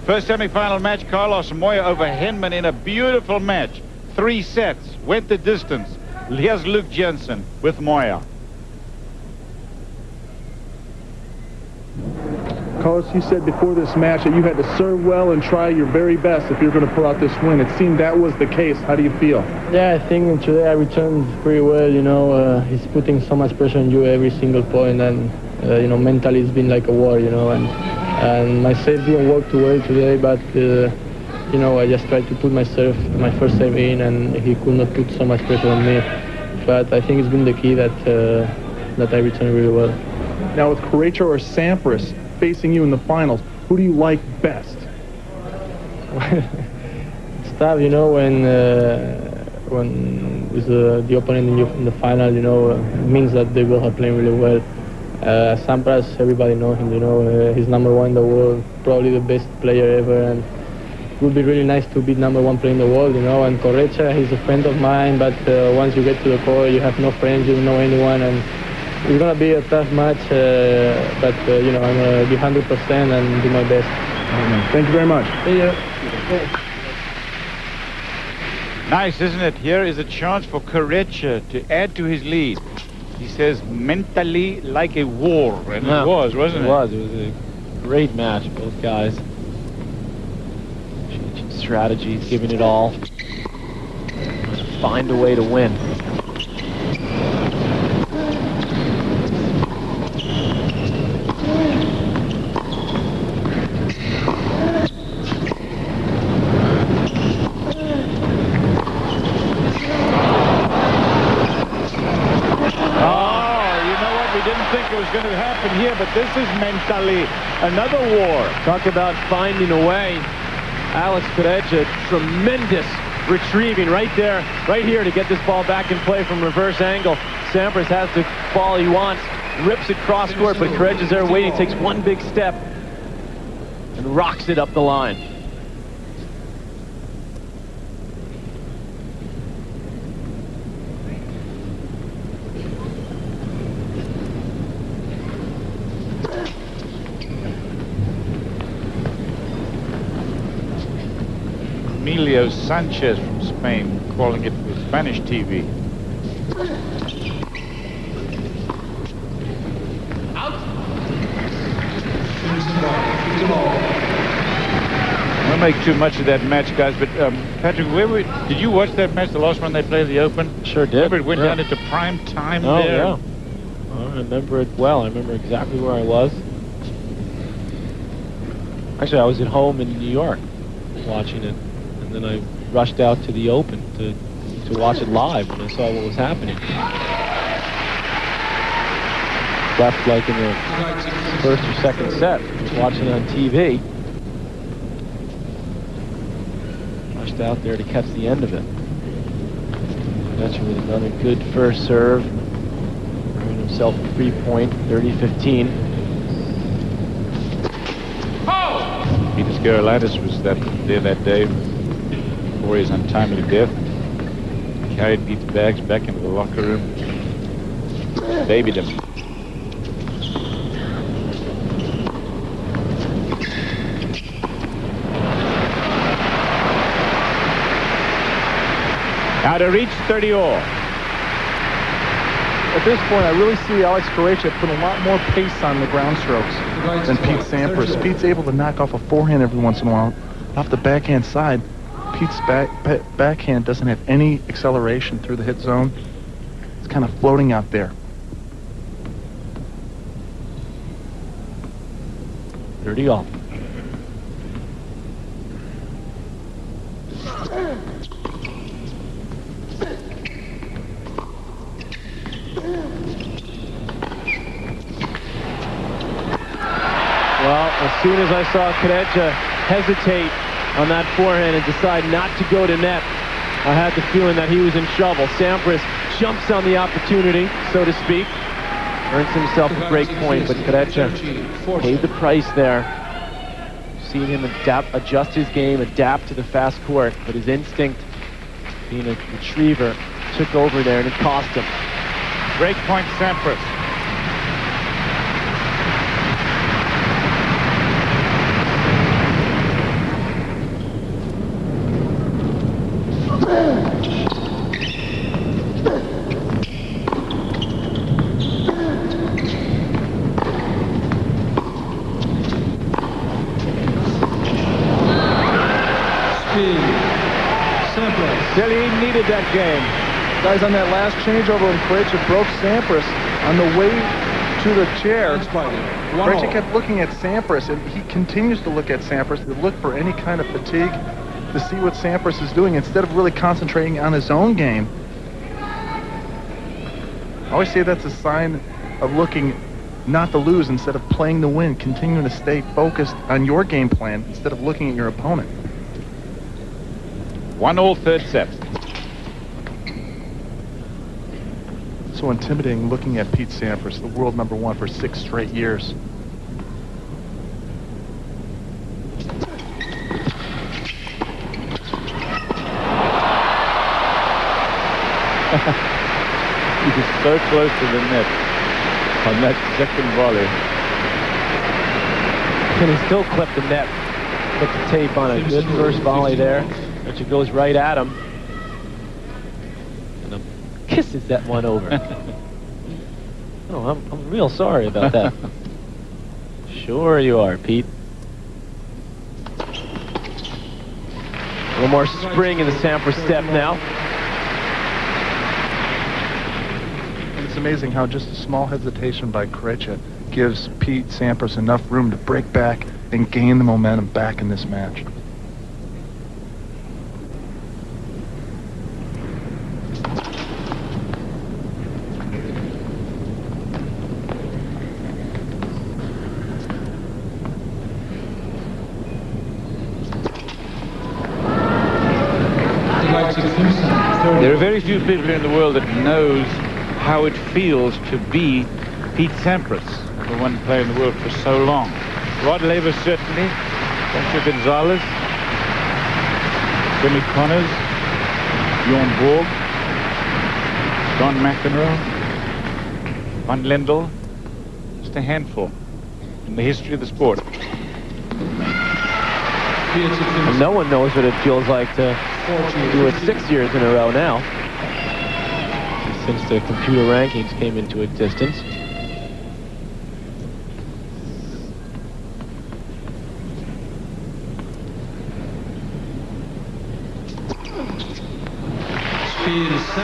First semi-final match, Carlos Moya over Henman in a beautiful match. 3 sets, went the distance. Here's Luke Jensen with Moya. Carlos, you said before this match that you had to serve well and try your very best if you're going to pull out this win. It seemed that was the case. How do you feel? Yeah, I think today I returned pretty well. You know, he's putting so much pressure on you every single point, and you know, mentally it's been like a war. You know, and my serve didn't work too well today, but you know, I just tried to put my first serve in, and he could not put so much pressure on me. But I think it's been the key that I returned really well. Now with Corretja or Sampras facing you in the finals, who do you like best? It's tough, you know, when with the opponent in the final, you know, it means that they will have playing really well. Sampras, everybody knows him, you know, he's #1 in the world, probably the best player ever, and it would be really nice to be #1 player in the world, you know. And Corretja, he's a friend of mine, but once you get to the court, you have no friends, you don't know anyone, and it's going to be a tough match, but you know, I'm going to be 100% and do my best. Thank you very much. Yeah. Nice, isn't it? Here is a chance for Corretja to add to his lead. He says mentally like a war, and it was, wasn't it? It was. It was a great match, both guys. Changing strategies, giving it all. Find a way to win. going to happen here, but this is mentally another war. Talk about finding a way. Alex Corretja, tremendous retrieving right there, right here to get this ball back in play from reverse angle. Sampras has the ball he wants, rips it cross court, but Corretja's there waiting, takes one big step and rocks it up the line. Emilio Sanchez from Spain calling it for Spanish TV. I don't make too much of that match, guys, but Patrick, did you watch that match, the last one they played at the Open? Sure did. Remember it went down into prime time there? Oh, yeah. I remember it well. I remember exactly where I was. Actually, I was at home in New York watching it, and then I rushed out to the Open to watch it live when I saw what was happening. Left like in the first or second set, watching it on TV. Rushed out there to catch the end of it. Corretja with another good first serve. Earned himself a 3-point, 30-15. Peter Scarolatis was there that day before his untimely death. Carried Pete's bags back into the locker room. Babied him. Out of reach, 30-all. At this point, I really see Alex Corretja putting a lot more pace on the ground strokes than Pete Sampras. Pete's able to knock off a forehand every once in a while. Off the backhand side, Pete's backhand doesn't have any acceleration through the hit zone. It's kind of floating out there. 30-all. Well, as soon as I saw Corretja hesitate on that forehand and decide not to go to net, I had the feeling that he was in trouble. Sampras jumps on the opportunity, so to speak, earns himself a break point, but Corretja paid the price there. Seen him adjust his game, adapt to the fast court, but his instinct, being a retriever, took over there and it cost him. Break point, Sampras. Really needed that game. Guys, on that last changeover when Corretja broke Sampras on the way to the chair, Corretja kept looking at Sampras, and he continues to look at Sampras to look for any kind of fatigue, to see what Sampras is doing instead of really concentrating on his own game. I always say that's a sign of looking not to lose instead of playing to win, continuing to stay focused on your game plan instead of looking at your opponent. 1-all, third set. So intimidating looking at Pete Sampras, the world #1 for 6 straight years. He was so close to the net on that second volley. And he still clipped the net. Put the tape on a good first volley there. Corretja goes right at him. And kisses that one over. Oh, I'm real sorry about that. Sure you are, Pete. A little more spring in the Sampras step now. And it's amazing how just a small hesitation by Corretja gives Pete Sampras enough room to break back and gain the momentum back in this match. There are very few people in the world that knows how it feels to be Pete Sampras, the one player in the world for so long. Rod Laver certainly, Pancho Gonzalez, Jimmy Connors, Bjorn Borg, Don McEnroe, Van Lendl, just a handful in the history of the sport. And no one knows what it feels like to do it 6 years in a row now, since the computer rankings came into existence.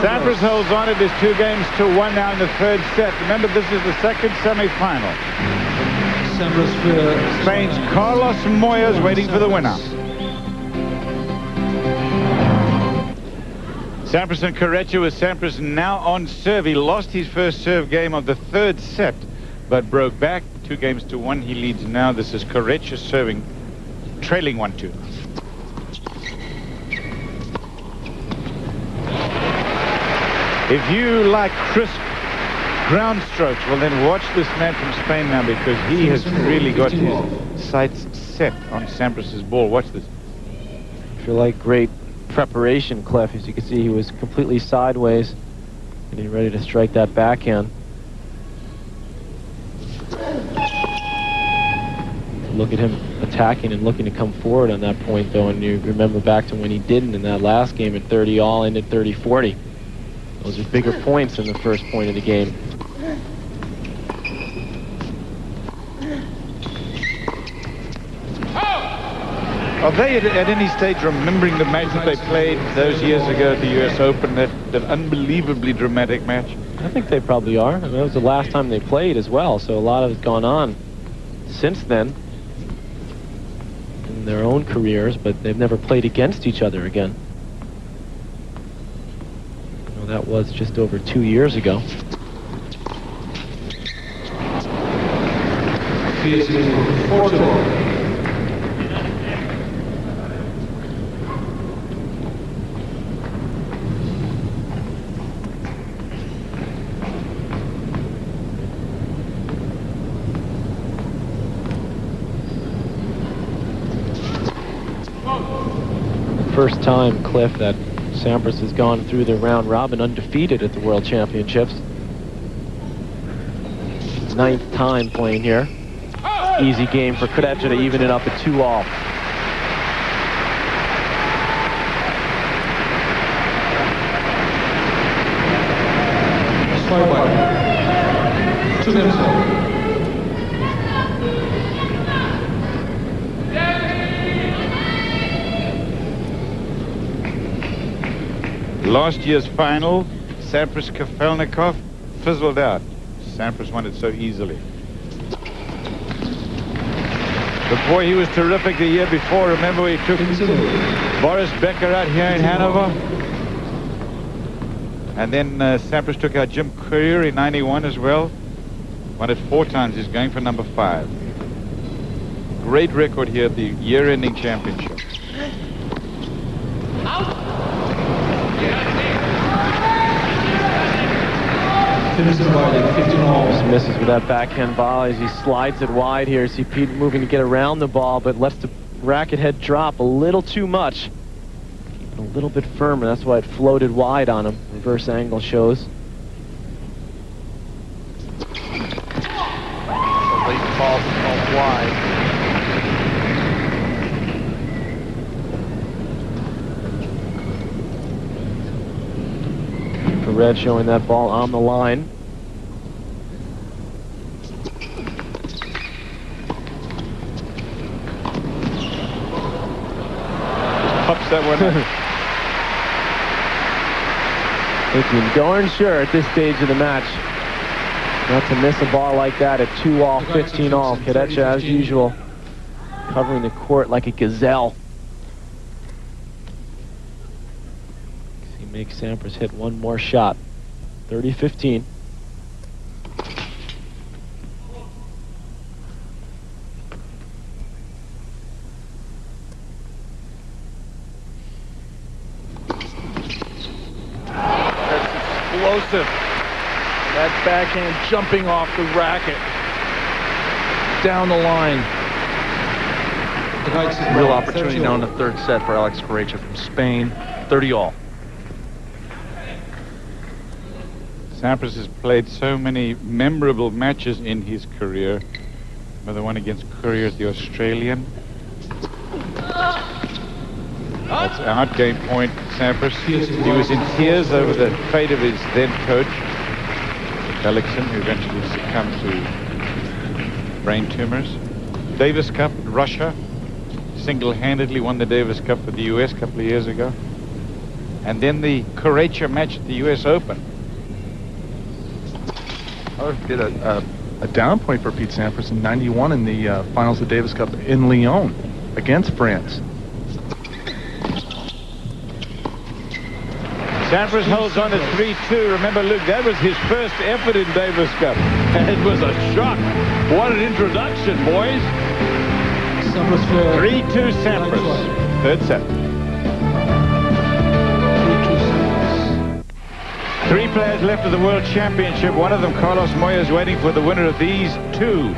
Sampras holds on. It is 2-1 now in the third set. Remember, this is the second semi-final. Spain's Carlos Moya is waiting for the winner. Sampras and Corretja, with Sampras now on serve. He lost his first serve game of the third set, but broke back 2-1. He leads now. This is Corretja serving, trailing 1-2. If you like crisp ground strokes, well then watch this man from Spain now, because he has really got his sights set on Sampras's ball. Watch this. If you like great preparation, Cliff, as you can see, he was completely sideways, getting ready to strike that backhand. Look at him attacking and looking to come forward on that point, though, and you remember back to when he didn't in that last game at 30 all, ended 30-40. Those are bigger points than the first point of the game. Are they at any stage remembering the match that they played those years ago at the US Open, that unbelievably dramatic match? I think they probably are. I mean, that was the last time they played as well, so a lot has gone on since then in their own careers, but they've never played against each other again. That was just over 2 years ago. The first time, Cliff, that Sampras has gone through the round robin undefeated at the World Championships. 9th time playing here. Easy game for Corretja to even it up at 2-all. Last year's final, Sampras Kafelnikov fizzled out. Sampras won it so easily. But boy, he was terrific the year before. Remember, he took Boris Becker out here in Hanover. And then Sampras took out Jim Courier in '91 as well. Won it 4 times. He's going for number 5. Great record here at the year-ending championship. Just misses with that backhand volley as he slides it wide here. See Pete moving to get around the ball, but lets the racket head drop a little too much. Keep it a little bit firmer. That's why it floated wide on him. Reverse angle shows. The late ball falls wide. Red showing that ball on the line. Pops that one up. Looking darn sure at this stage of the match not to miss a ball like that at 2-all, 15-all. Corretja, as usual, covering the court like a gazelle. He makes Sampras hit one more shot. 30-15. explosive. That backhand jumping off the racket. Down the line. Real opportunity now in the third set for Alex Corretja from Spain. 30-all. Sampras has played so many memorable matches in his career. The one against Courier at the Australian. That's out, game point, Sampras. He was in tears over the fate of his then coach, Alexson, who eventually succumbed to brain tumors. Davis Cup, Russia. Single-handedly won the Davis Cup for the US a couple of years ago. And then the Corretja match at the US Open. Oh, did a down point for Pete Sampras in '91 in the finals of the Davis Cup in Lyon against France. Sampras holds on at 3-2. Remember, Luke, that was his first effort in Davis Cup. And it was a shock. What an introduction, boys. 3-2 Sampras. Third set. 3 players left of the World Championship. One of them, Carlos Moya, is waiting for the winner of these two.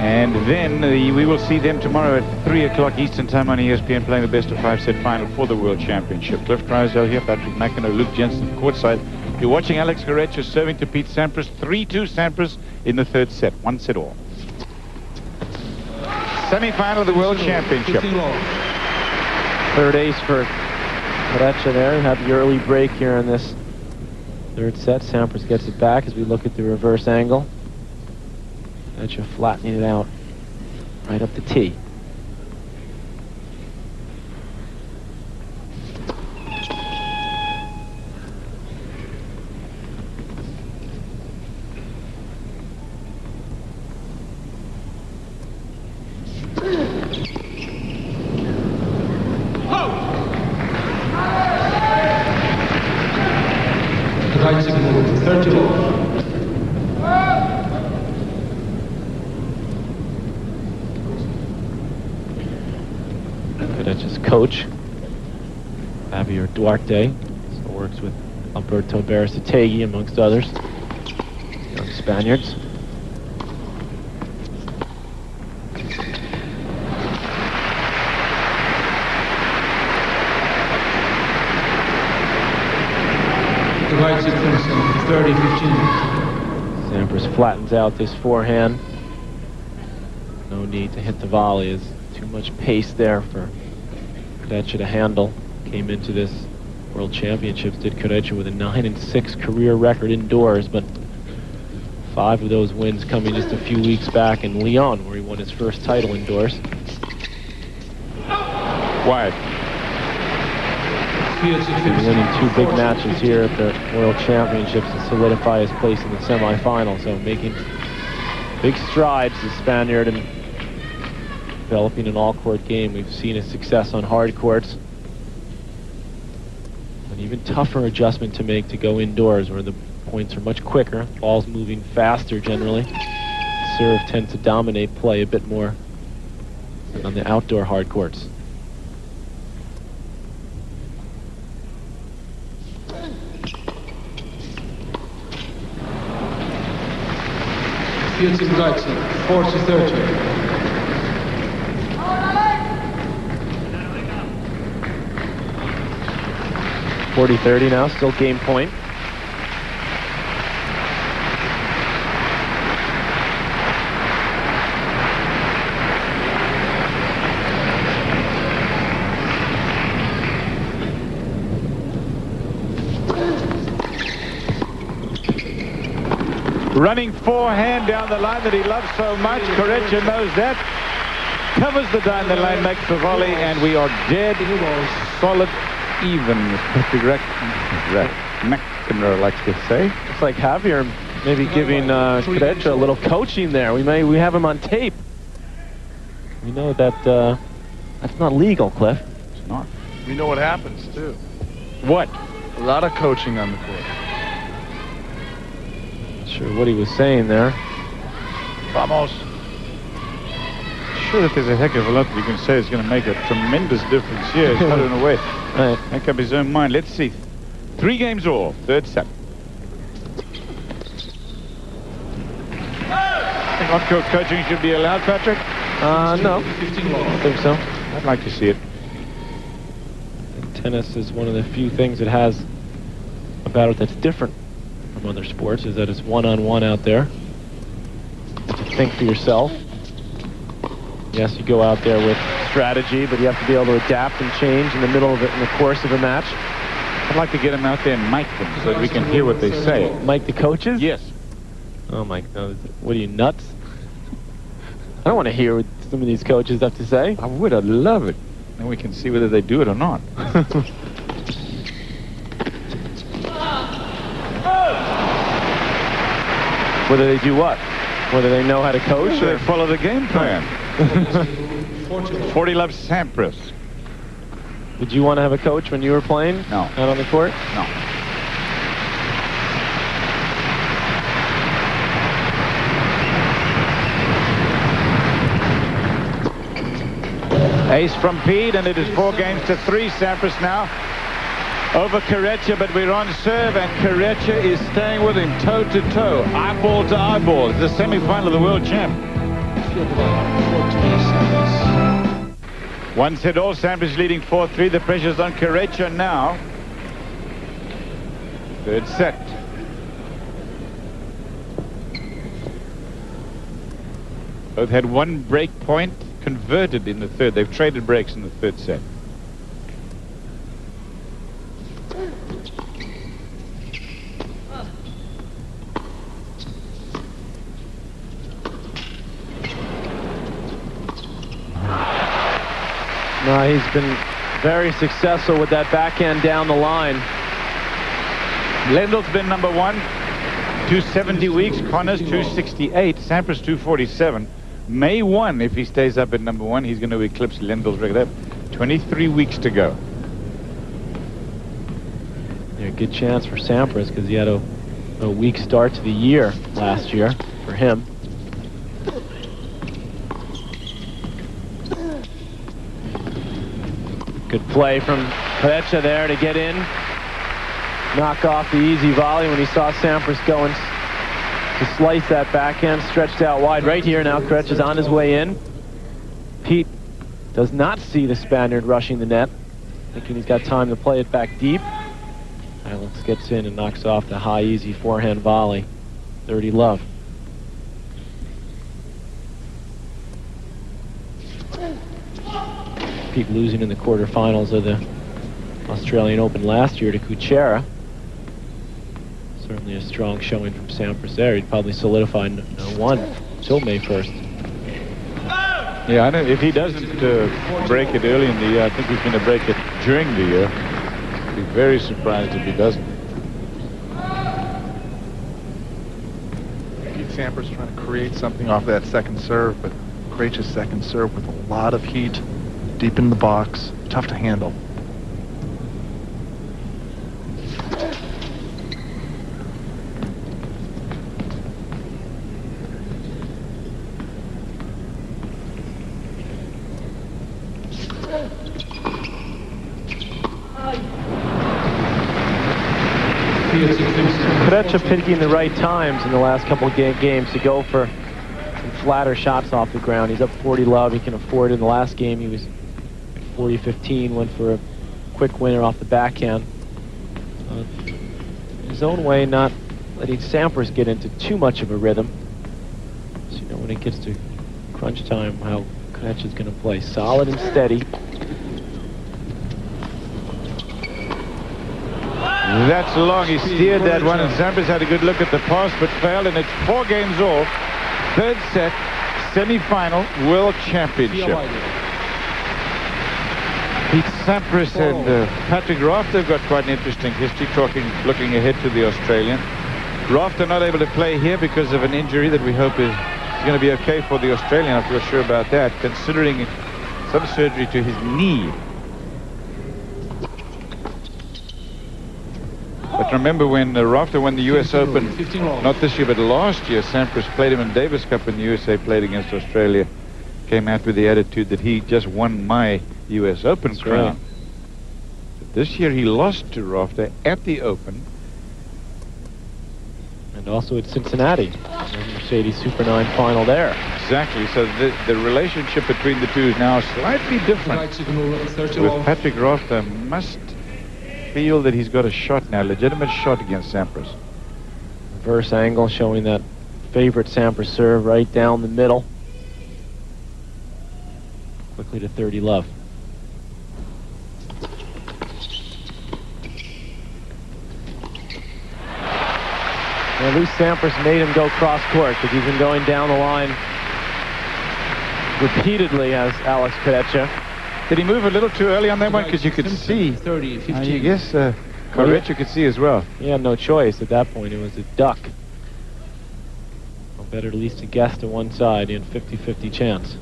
And then we will see them tomorrow at 3 o'clock Eastern Time on ESPN playing the best-of-5 set final for the World Championship. Cliff Drysdale here, Patrick McEnroe, Luke Jensen courtside. You're watching Alex Corretja serving to Pete Sampras. 3-2 Sampras in the third set. 1 set all. Semi-final of the World Championship. Third ace for Corretja there. Had the early break here in this third set. Sampras gets it back as we look at the reverse angle. Corretja flattening it out right up the tee. Corretja's coach, Javier Duarte, so works with Alberto Berasategui amongst others, young Spaniards. Right sequence, 30-15. Sampras flattens out this forehand. No need to hit the volley. There's too much pace there for Corretja to handle. Came into this World Championships, did Corretja with a 9-6 career record indoors, but 5 of those wins coming just a few weeks back in Lyon, where he won his first title indoors. Wide. He's winning 2 big matches here at the World Championships to solidify his place in the semifinal. So making big strides, the Spaniard, and developing an all-court game. We've seen his success on hard courts. An even tougher adjustment to make to go indoors, where the points are much quicker, ball's moving faster generally. Serve tends to dominate play a bit more on the outdoor hard courts. Fields in right side, 40-30. 40-30 now, still game point. Running forehand down the line that he loves so much. Corretja knows that. Covers the down the line, makes the volley, and we are dead solid even. Patrick McEnroe likes to say. It's like Javier maybe giving Corretja a little coaching there. We have him on tape. We know that that's not legal, Cliff. It's not. We know what happens, too. What? A lot of coaching on the court. Sure what he was saying there. Vamos. Sure that there's a heck of a lot that you can say is going to make a tremendous difference here. He's got it in a way. Right. Make up his own mind. Let's see. 3 games all. Third set. On-court coaching should be allowed, Patrick? No. I think so. I'd like to see it. Tennis is one of the few things it has about it that's different from other sports, is that it's one-on-one out there. You have to think for yourself. Yes, you go out there with strategy, but you have to be able to adapt and change in the middle of it, in the course of a match. I'd like to get them out there and mic them so that we can hear what they say. Mic the coaches? Yes. Oh my God, what are you, nuts? I don't want to hear what some of these coaches have to say. I would, I'd love it. Then we can see whether they do it or not. Whether they do what? Whether they know how to coach Whether or they follow the game plan. 40 loves Sampras. Did you want to have a coach when you were playing? No. Out on the court? No. Ace from Pete, and it is 4-3. Sampras now over Corretja, but we're on serve, and Corretja is staying with him toe-to-toe, eyeball to eyeball. It's the semi-final of the world champ. 1-all, Sampras leading 4-3. The pressure's on Corretja now. Third set. Both had one break point converted in the third. They've traded breaks in the third set. No, he's been very successful with that backhand down the line. Lendel's been number one, 270 weeks. Connors 268. Sampras 247. May 1, if he stays up at number one, he's going to eclipse Lendel's record. 23 weeks to go. Yeah, good chance for Sampras because he had a weak start to the year last year for him. Good play from Corretja there to get in. Knock off the easy volley when he saw Sampras going to slice that backhand, stretched out wide. Right here now, Corretja's on his way in. Pete does not see the Spaniard rushing the net, thinking he's got time to play it back deep. Alex gets in and knocks off the high, easy forehand volley. 30 love. Pete losing in the quarterfinals of the Australian Open last year to Kuchera. Certainly a strong showing from Sampras there. He'd probably solidify one until May 1st. Yeah, I know if he doesn't break it early in the year, I think he's going to break it during the year. I'd be very surprised if he doesn't. Pete Sampras trying to create something off that second serve, but Corretja's second serve with a lot of heat, deep in the box, tough to handle. Corretja picking the right times in the last couple of games to go for some flatter shots off the ground. He's up 40 love. He can afford it. In the last game, he was 40-15, went for a quick winner off the backhand. In his own way, not letting Sampras get into too much of a rhythm. So you know when it gets to crunch time, how Corretja's going to play solid and steady. That's long. He steered that one, and Sampras had a good look at the pass, but failed, and it's 4-all. Third set, semi-final, World Championship. Pete Sampras and Patrick Rafter have got quite an interesting history, looking ahead to the Australian. Rafter not able to play here because of an injury that we hope is going to be okay for the Australian. I feel sure about that, considering some surgery to his knee. But remember when Rafter won the US Open, not this year but last year, Sampras played him in Davis Cup and the USA played against Australia. Came out with the attitude that he just won my US Open crown. Right. But this year he lost to Rafter at the Open. And also at Cincinnati, the Mercedes Super 9 final there. Exactly. So the relationship between the two is now slightly different. With Patrick Rother must feel that he's got a shot now, legitimate shot against Sampras. Reverse angle showing that favorite Sampras serve right down the middle. Quickly to 30 love. And at least Sampras made him go cross court, because he's been going down the line repeatedly as Alex Corretja. Did he move a little too early on that one? Because you could see. 30, 15. I guess Corretja could see as well. He had no choice at that point. It was a duck. Well, better at least to guess to one side. He had 50-50 chance.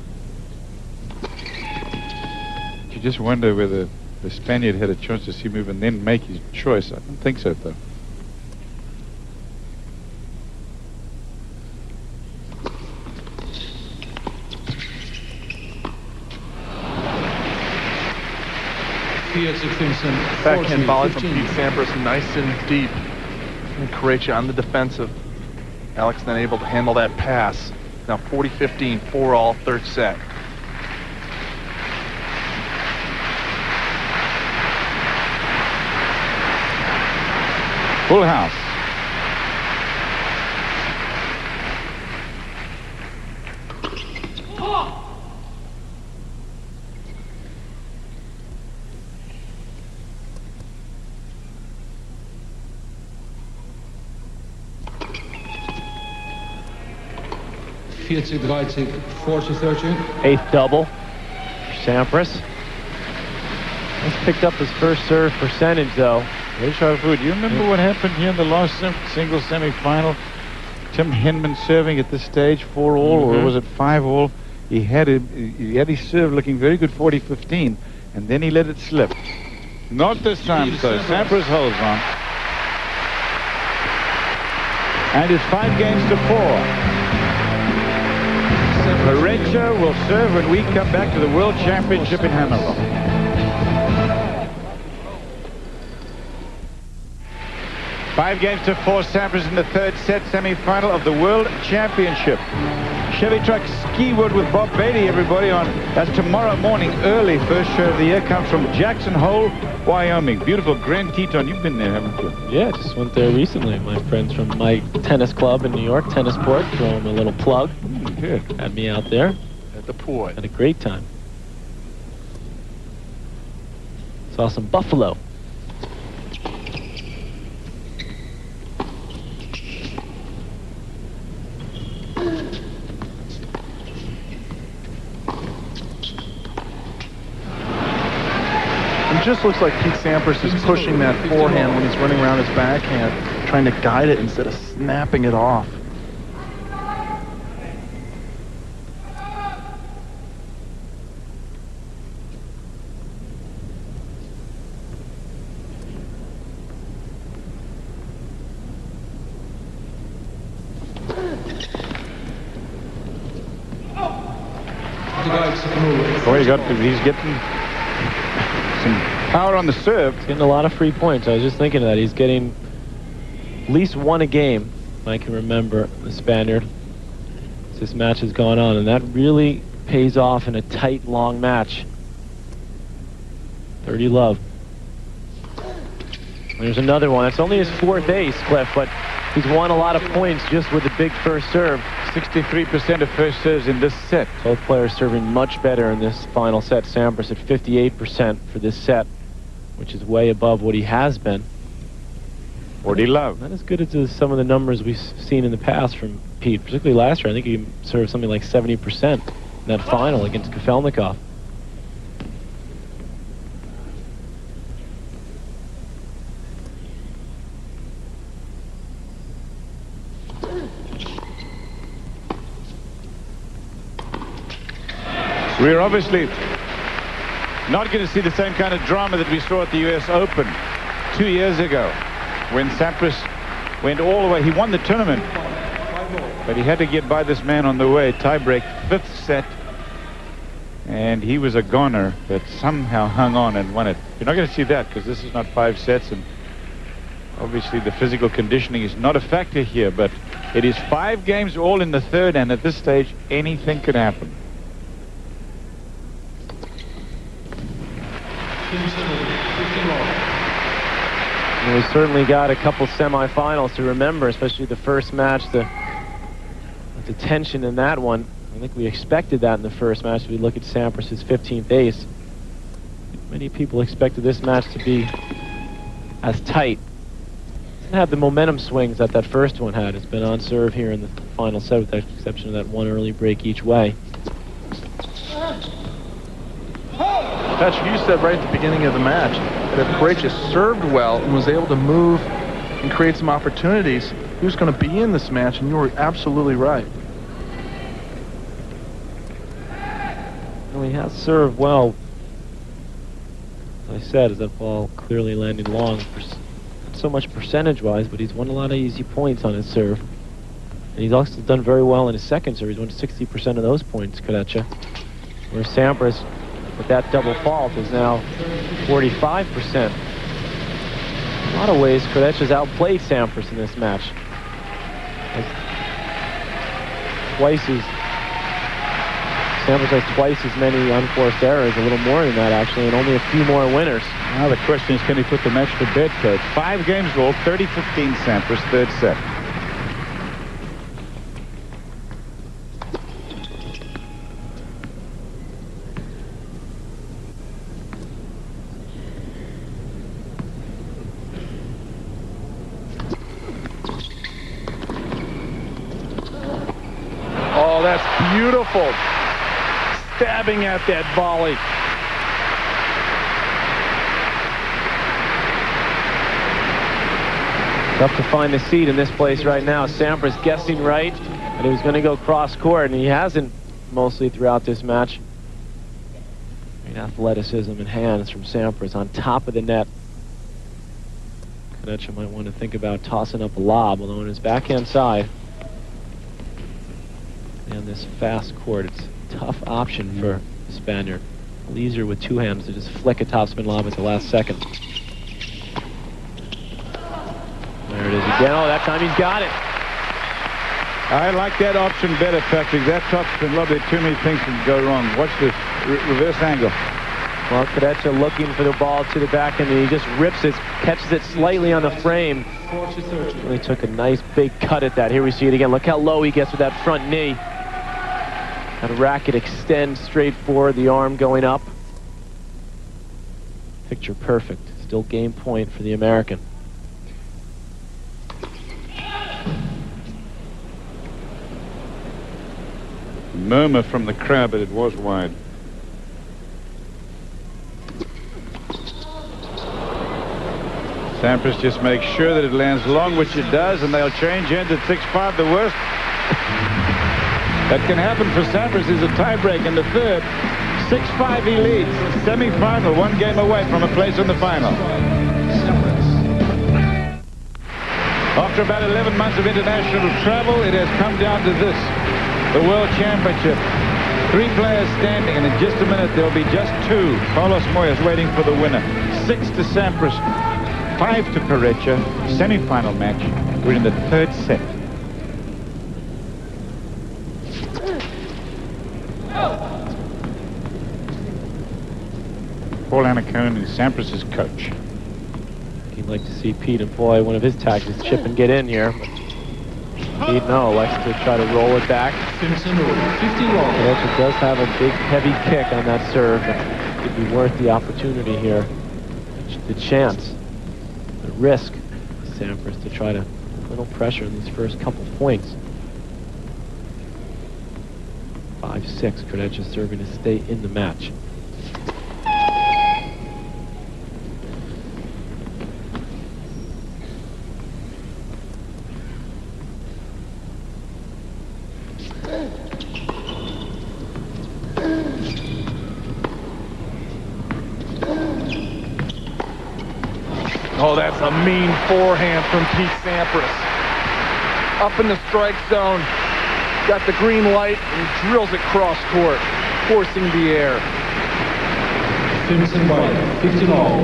You just wonder whether the Spaniard had a chance to see him move and then make his choice. I don't think so, though. Backhand volley from Pete Sampras, nice and deep. And Corretja on the defensive. Alex then able to handle that pass. Now 40-15, 4-all, third set. Full house. Eighth double for Sampras. He's picked up his first serve percentage, though. Richard Food, you remember what happened here in the last single semi-final? Tim Henman serving at this stage, 4-all, or was it 5-all? He had his serve looking very good, 40-15, and then he let it slip. Not this time, though. Sampras holds on. And it's 5 games to 4. Corretja will serve when we come back to the World Championship in Hanover. Five games to 4, Sampras in the third set, semi-final of the World Championship. Chevy Truck Skiwood with Bob Beatty, everybody, on. That's tomorrow morning early. First show of the year comes from Jackson Hole, Wyoming. Beautiful Grand Teton. You've been there, haven't you? Yeah, just went there recently. My friends from my tennis club in New York, Tennisport, throw them a little plug. Good. Had me out there At the port. had a great time. Saw some buffalo. It just looks like Pete Sampras is pushing that forehand when he's running around his backhand, trying to guide it instead of snapping it off. He's getting some power on the serve. He's getting a lot of free points. I was just thinking of that. He's getting at least one a game, I can remember, the Spaniard, as this match has gone on, and that really pays off in a tight, long match. 30 love. There's another one. It's only his 4th ace, Cliff, but he's won a lot of points just with the big first serve. 63% of first serves in this set. Both players serving much better in this final set. Sampras at 58% for this set, which is way above what he has been. 40 love. Not as good as some of the numbers we've seen in the past from Pete, particularly last year. I think he served something like 70% in that final against Kafelnikov. We're obviously not going to see the same kind of drama that we saw at the US Open 2 years ago when Sampras went all the way. He won the tournament, but he had to get by this man on the way. Tiebreak, 5th set, and he was a goner that somehow hung on and won it. You're not going to see that because this is not 5 sets, and Obviously, the physical conditioning is not a factor here, but it is 5 games all in the third, and at this stage, anything could happen. And we certainly got a couple semifinals to remember, especially the first match, the tension in that one. I think we expected that in the first match. We look at Sampras' 15th ace. Many people expected this match to be as tight. It didn't have the momentum swings that that first one had. It's been on serve here in the final set, with the exception of that one early break each way. Patrick, you said right at the beginning of the match that if Corretja served well and was able to move and create some opportunities, he was going to be in this match, and you were absolutely right. Well, he has served well. As I said, is that ball clearly landing long, not so much percentage-wise, but he's won a lot of easy points on his serve. And he's also done very well in his second serve. He's won 60% of those points, Corretja. Where Sampras, with that double fault, is now 45%. In a lot of ways, Corretja's outplayed Sampras in this match. Sampras has twice as many unforced errors, a little more than that actually, and only a few more winners. Now the question is, can he put the match to bed, Coach? 5 games all, 30-15 Sampras, third set. Oh, that's beautiful. Stabbing at that volley. Tough to find the seat in this place right now. Sampras guessing right, and he was going to go cross court, and he hasn't mostly throughout this match. Great athleticism and hands from Sampras on top of the net. Corretja might want to think about tossing up a lob, although on his backhand side and this fast court, it's a tough option for the Spaniard. A little easier with 2 hands to just flick a topspin lob at the last second. There it is again. Oh, that time he's got it. I like that option better, Patrick. That topspin lob, there are too many things can go wrong. Watch this reverse angle. Well, Corretja looking for the ball to the back, and he just rips it, catches it slightly on the frame. Really took a nice big cut at that. Here we see it again. Look how low he gets with that front knee. That racket extends straight forward, the arm going up. Picture perfect. Still game point for the American. Murmur from the crowd, but it was wide. Sampras just makes sure that it lands long, which it does, and they'll change ends at 6-5. The worst that can happen for Sampras is a tiebreak in the third. 6-5 he leads. Semi-final, 1 game away from a place in the final. After about 11 months of international travel, it has come down to this. The World Championship. 3 players standing, and in just a minute there will be just 2. Carlos Moya is waiting for the winner. 6 to Sampras, 5 to Corretja. Semi-final match. We're in the third set. Paul Annacone is Sampras' coach. He'd like to see Pete employ one of his tactics, chip and get in here. Pete, no, likes to try to roll it back. Corretja does have a big, heavy kick on that serve. It could be worth the opportunity here. The chance, the risk, Sampras to try to put a little pressure in these first couple points. 5-6, Corretja serving to stay in the match. Oh, that's a mean forehand from Pete Sampras. Up in the strike zone. Got the green light and drills it cross court, forcing the air. 15 all.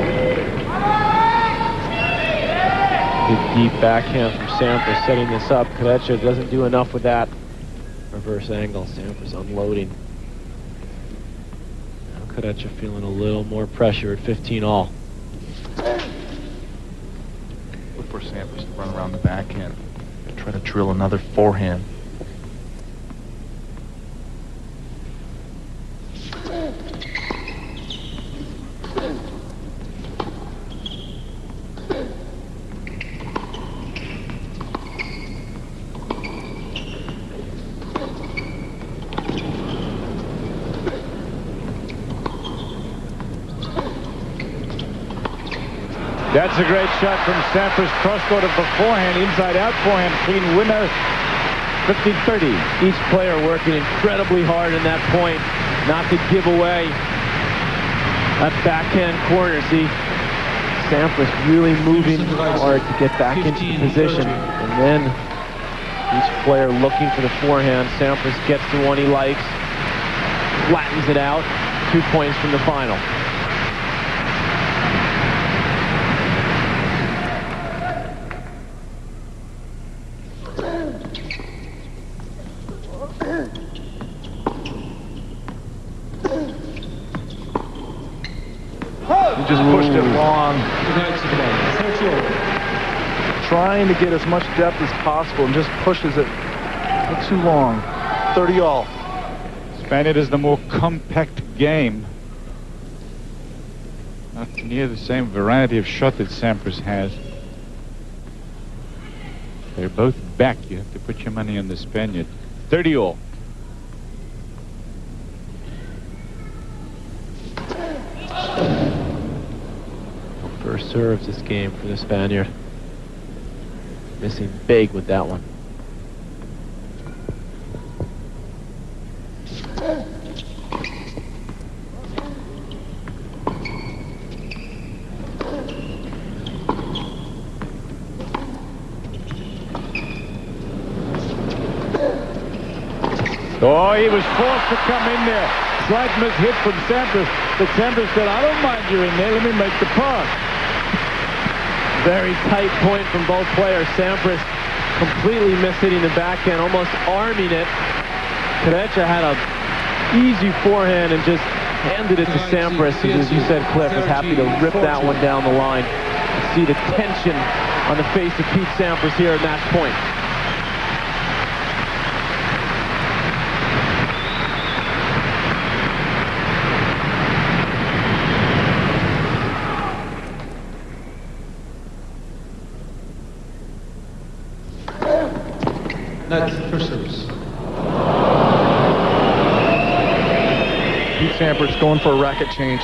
Good deep backhand from Sampras setting this up. Corretja doesn't do enough with that reverse angle. Sampras unloading. Now Corretja feeling a little more pressure at 15-all. Look for Sampras to run around the backhand. Try to drill another forehand. That's a great shot from Sampras. Cross-court of the forehand, inside-out forehand, clean winner, 15-30. Each player working incredibly hard in that point, not to give away that backhand corner. See, Sampras really moving hard to get back into position. And then each player looking for the forehand. Sampras gets the one he likes, flattens it out, 2 points from the final. He just pushed it long. Trying to get as much depth as possible and just pushes it too long. 30-all. Spaniard is the more compact game. Not near the same variety of shot that Sampras has. They're both back. You have to put your money on the Spaniard. 30-all. First serves this game for the Spaniard. Missing big with that one. Oh, he was forced to come in there. Slight mishit from Sampras. But Sampras said, I don't mind you in there. Let me make the pass. Very tight point from both players. Sampras completely mishitting the backhand, almost arming it. Corretja had a easy forehand and just handed it to Sampras. And as you said, Cliff was happy to rip that one down the line. See the tension on the face of Pete Sampras here at match point. First service. Pete Sampras going for a racket change.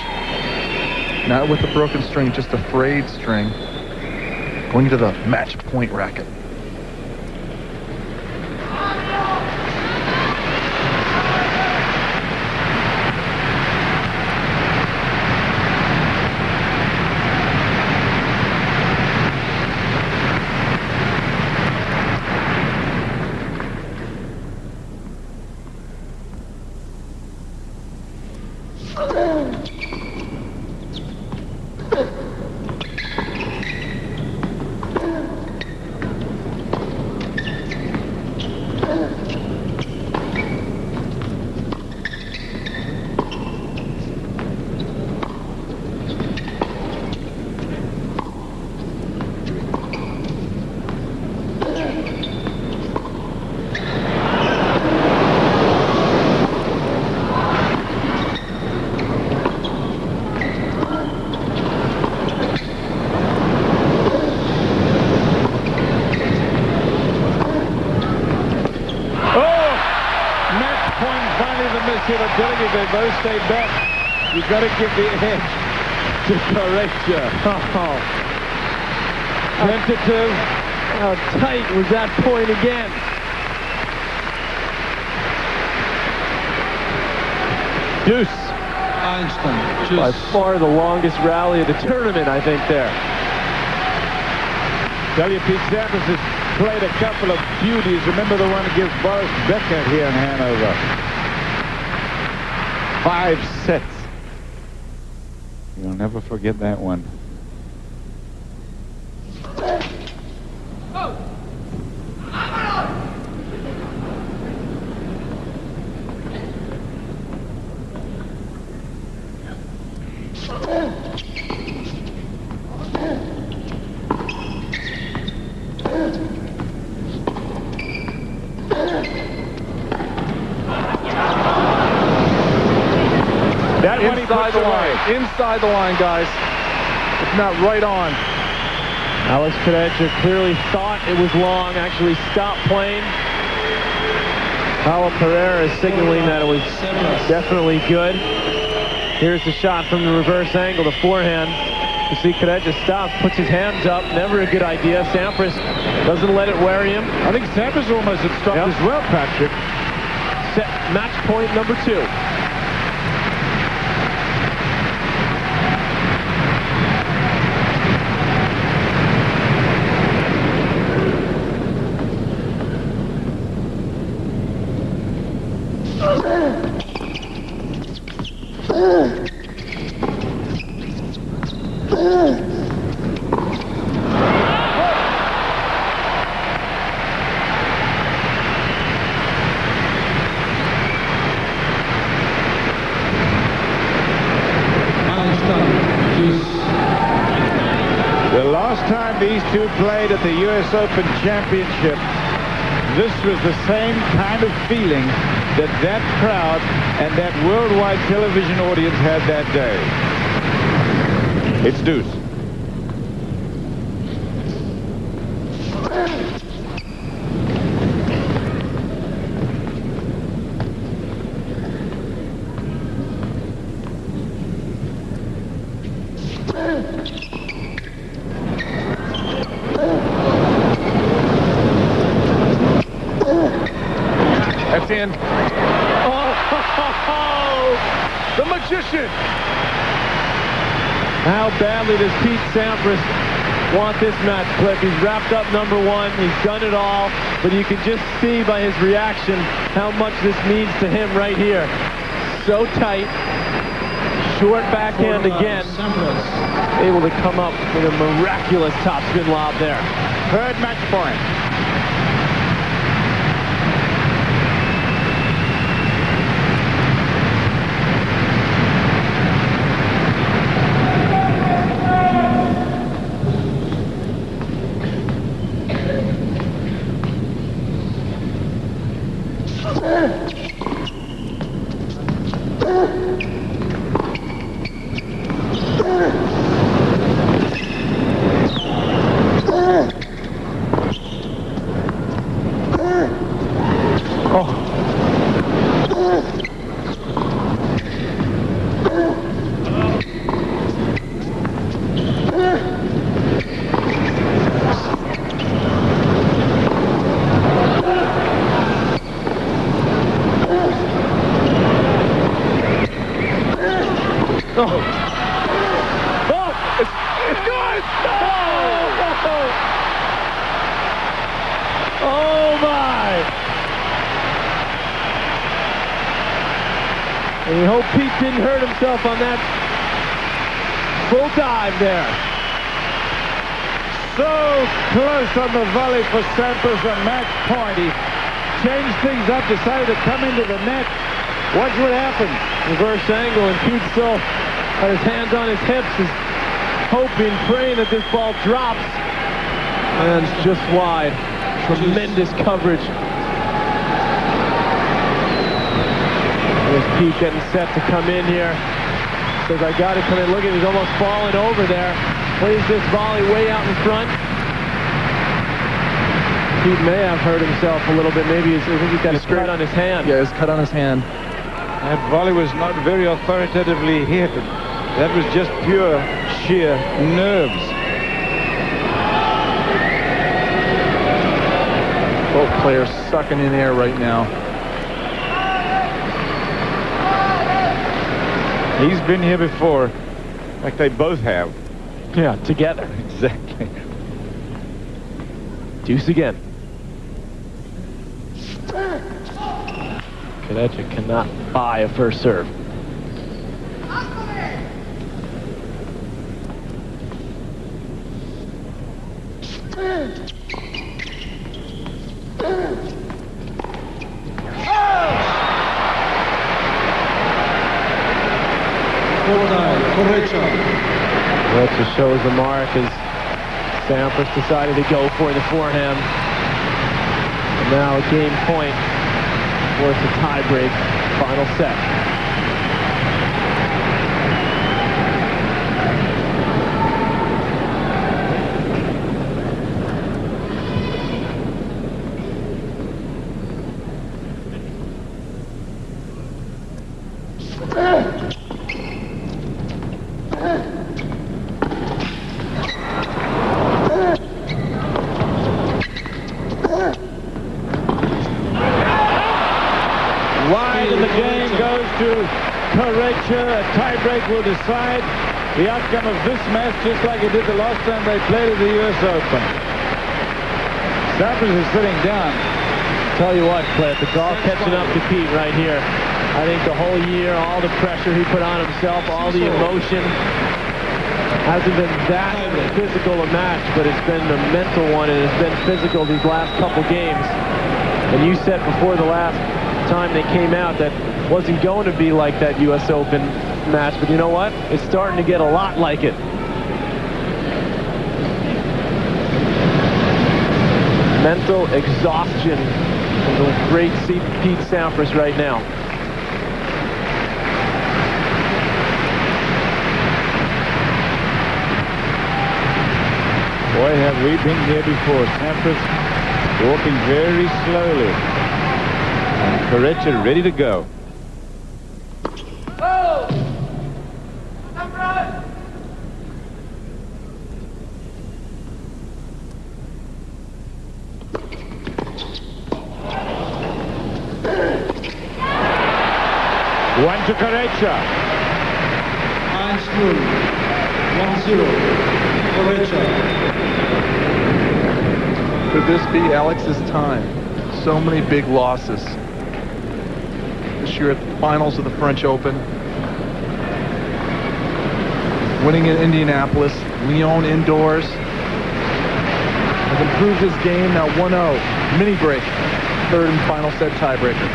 Not with the broken string, just a frayed string. Going to the match point racket. They both stayed back. You've got to give the edge to Corretja. Oh. Tentative. How tight was that point again? Deuce. By far the longest rally of the tournament, I think, there. Tell you, Pete Sampras has played a couple of beauties. Remember the one against Boris Becker here in Hanover. 5 sets. You'll never forget that one. the line. Inside the line, guys. If not right on. Alex Corretja clearly thought it was long, actually stopped playing. Paulo Pereira is signaling that it was definitely good. Here's the shot from the reverse angle, the forehand. You see Corretja stops, puts his hands up, never a good idea. Sampras doesn't let it worry him. I think Sampras almost had stopped as well, Patrick. Set match point number 2. The last time these two played at the US Open Championship, this was the same kind of feeling that crowd and that worldwide television audience had that day. It's deuce. That's in. Oh, the magician. How badly does Pete Sampras want this match, Cliff? He's wrapped up number 1. He's done it all, but you can just see by his reaction how much this means to him right here. So tight. Short backhand again. Able to come up with a miraculous topspin lob there. Third match point. It's good! Oh my! And we hope Pete didn't hurt himself on that full dive there. So close on the volley for Sampras and match point. He changed things up, decided to come into the net. Watch what happens. Reverse angle, and Pete still got his hands on his hips, is hoping, praying that this ball drops. And it's just wide. Tremendous coverage. There's Pete getting set to come in here. Says, I got to come in. Look at, he's almost falling over there. Plays this volley way out in front. Pete may have hurt himself a little bit. Maybe I think he's got a cut on his hand. Yeah, it's cut on his hand. That volley was not very authoritatively hit. That was just pure, sheer nerves. Both players sucking in air right now. He's been here before. Like they both have. Yeah, together. Exactly. Deuce again. Corretja cannot buy a first serve. Corretja shows the mark as Sampras decided to go for the forehand. And now a game point for a tie break, final set. Corretja. A tiebreak will decide the outcome of this match, just like it did the last time they played at the U.S. Open. Sampras is sitting down. Tell you what, Cliff, it's all catching up to Pete right here. I think the whole year, all the pressure he put on himself, all the emotion, hasn't been that physical a match, but it's been a mental one, and it's been physical these last couple games. And you said before the last time they came out that wasn't going to be like that U.S. Open match, but you know what? It's starting to get a lot like it. Mental exhaustion from the great Pete Sampras right now. Boy, have we been here before. Sampras walking very slowly. And Corretja ready to go. One to Corretja. 1-0. 1-0. Corretja. Could this be Alex's time? So many big losses. This year at the finals of the French Open. Winning in Indianapolis. Lyon indoors. Has improved his game, now 1-0. Mini break. Third and final set tiebreaker.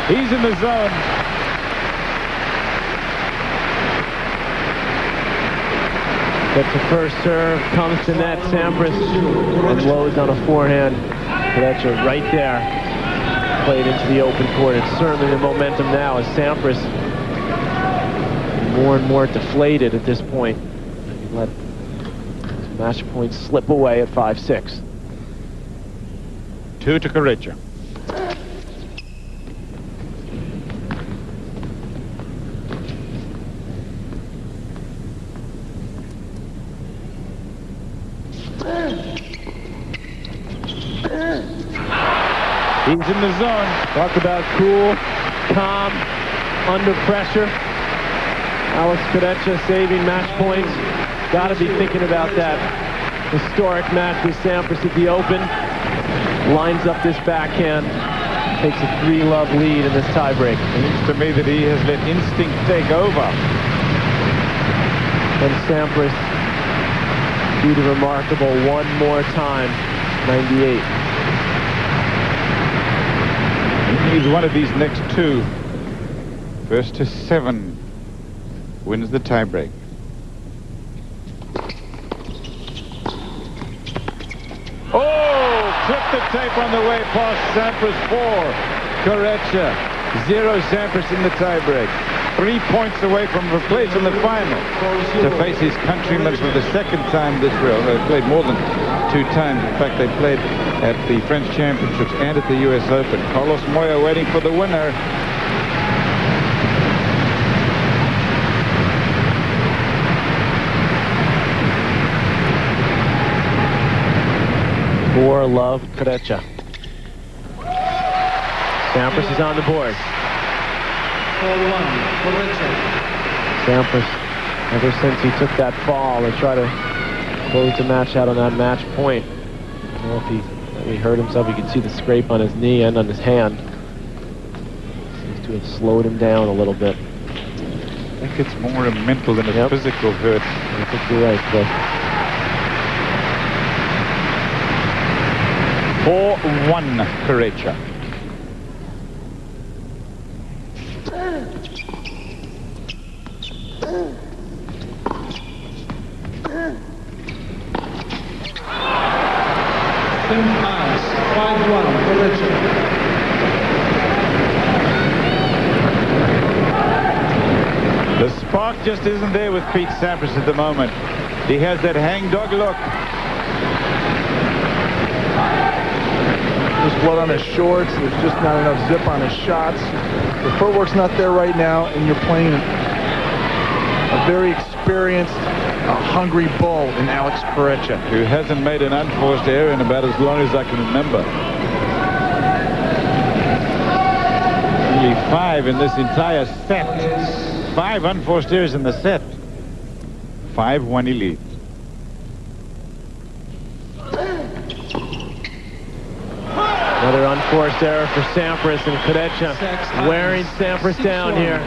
He's in the zone. Gets the first serve, comes to net. Sampras unloads on a forehand. Corretja right there. Played into the open court. It's certainly the momentum now as Sampras more and more deflated at this point. He let his match points slip away at 5-6. 2 to Corretja. He's in the zone. Talk about cool, calm, under pressure. Alex Corretja saving match points. Got to be thinking about that historic match with Sampras at the Open. Lines up this backhand. Takes a 3-love lead in this tiebreak. It seems to me that he has let instinct take over. And Sampras do the remarkable one more time. 98. He needs one of these next two. First to 7 wins the tiebreak. Oh, clipped the tape on the way past Sampras. 4 Corretja, 0 Sampras in the tiebreak. 3 points away from a place in the final to face his countrymen for the second time this round. They played more than 2 times. In fact, they played at the French Championships and at the U.S. Open. Carlos Moya waiting for the winner. For love, Corretja. Sampras is on the board. 4-1. Corretja. Sampras, ever since he took that fall, they try to close the match out on that match point. I don't know if he hurt himself. You can see the scrape on his knee and on his hand. Seems to have slowed him down a little bit. I think it's more a mental than a physical hurt. I think you're right, Cliff. 4-1 Corretja. Semifinals. 5-1. Corretja. The spark just isn't there with Pete Sampras at the moment. He has that hangdog look. There's blood on his shorts. There's just not enough zip on his shots. The footwork's not there right now, and you're playing a very experienced a hungry bull in Alex Corretja, who hasn't made an unforced error in about as long as I can remember. Only 5 in this entire set. 5 unforced errors in the set. 5-1 he leads. Another unforced error for Sampras, and Corretja wearing Sampras down here.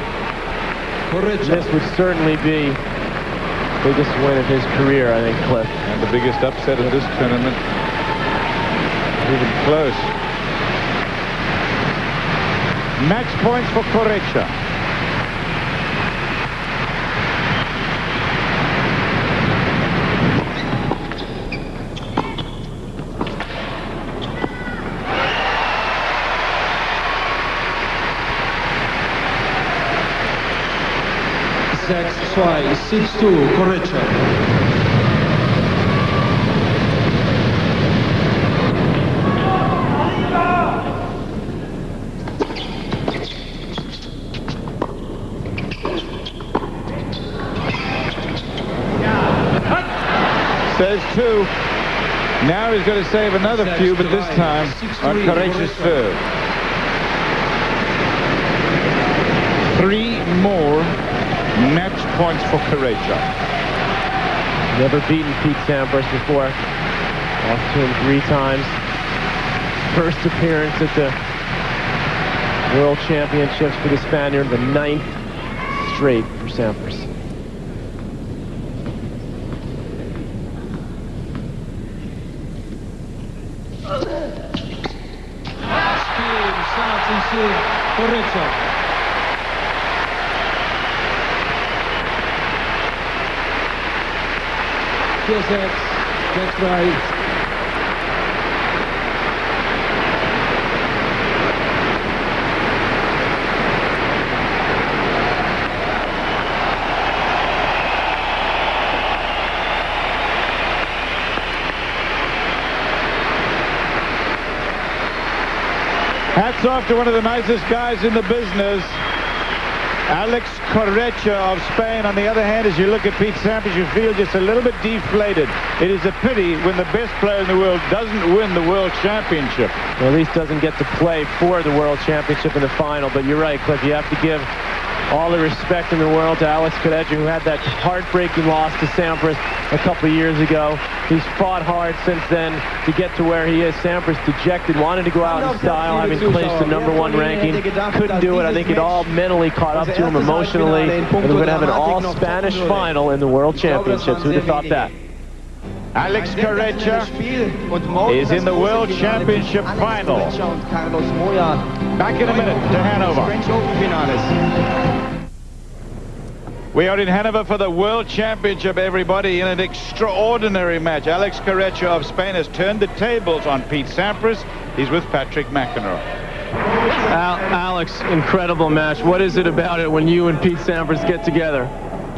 This would certainly be the biggest win of his career, I think, Cliff. And the biggest upset of this tournament. Even close. Match points for Corretja. Twice, 6-2, Corretja. Says 2. Now he's going to save another few, but this time on Corretja's serve. 3 more match points for Corretja. Never beaten Pete Sampras before. Lost to him 3 times. First appearance at the World Championships for the Spaniard, the 9th straight for Sampras. Speed starts in serve, Corretja. That's right. Hats off to one of the nicest guys in the business, Alex Corretja of Spain. On the other hand, as you look at Pete Sampras, you feel just a little bit deflated. It is a pity when the best player in the world doesn't win the World Championship. Well, at least doesn't get to play for the World Championship in the final. But you're right, Cliff. You have to give all the respect in the world to Alex Corretja, who had that heartbreaking loss to Sampras a couple of years ago. He's fought hard since then to get to where he is. Sampras dejected, wanted to go out in style, having clinched the #1 ranking. Couldn't do it. I think it all mentally caught up to him emotionally. And we're going to have an all-Spanish final in the World Championships. Who'd have thought that? Alex Corretja is in the World Championship final. Back in a minute to Hanover. We are in Hanover for the World Championship, everybody, in an extraordinary match. Alex Corretja of Spain has turned the tables on Pete Sampras. He's with Patrick McEnroe. Alex, incredible match. What is it about it when you and Pete Sampras get together?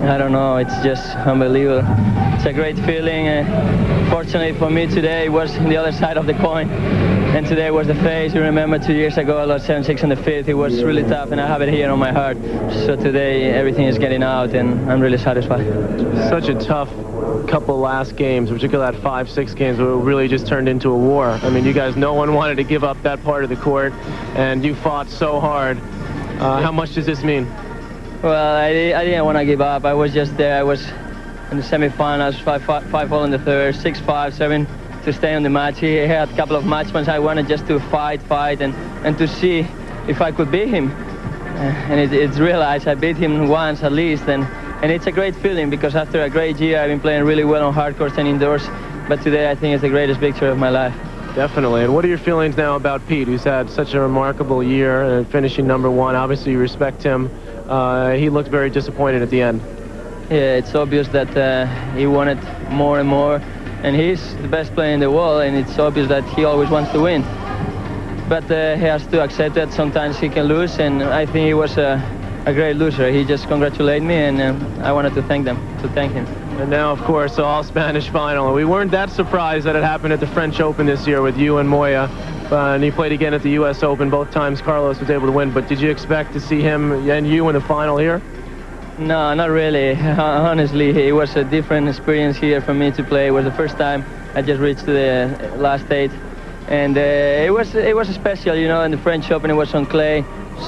I don't know, it's just unbelievable. It's a great feeling. Fortunately for me today, it was the other side of the coin. And today was the face. You remember 2 years ago, I lost 7-6 on the 5th. It was really tough, and I have it here on my heart. So today, everything is getting out, and I'm really satisfied. Such a tough couple last games, particularly that 5-6 games, where it really just turned into a war. I mean, you guys, no one wanted to give up that part of the court, and you fought so hard. How much does this mean? Well, I didn't want to give up. I was just there. I was in the semifinals, 5-all in the third, 6-5, 7 to stay on the match. He had a couple of match points. I wanted just to fight, and to see if I could beat him. And it's realized I beat him once at least, and it's a great feeling because after a great year, I've been playing really well on hard courts and indoors. But today, I think it's the greatest victory of my life. Definitely. And what are your feelings now about Pete, who's had such a remarkable year and finishing #1? Obviously, you respect him. He looked very disappointed at the end. Yeah, it's obvious that he wanted more and more, and he's the best player in the world, and it's obvious that he always wants to win. But he has to accept that sometimes he can lose, and I think he was a great loser. He just congratulated me, and I wanted to thank him. And now, of course, all Spanish final. We weren't that surprised that it happened at the French Open this year with you and Moya. And he played again at the U.S. Open. Both times Carlos was able to win. But did you expect to see him and you in the final here? No, not really. Honestly, it was a different experience here for me to play. It was the first time I just reached to the last 8. And it was special, you know, in the French Open it was on clay.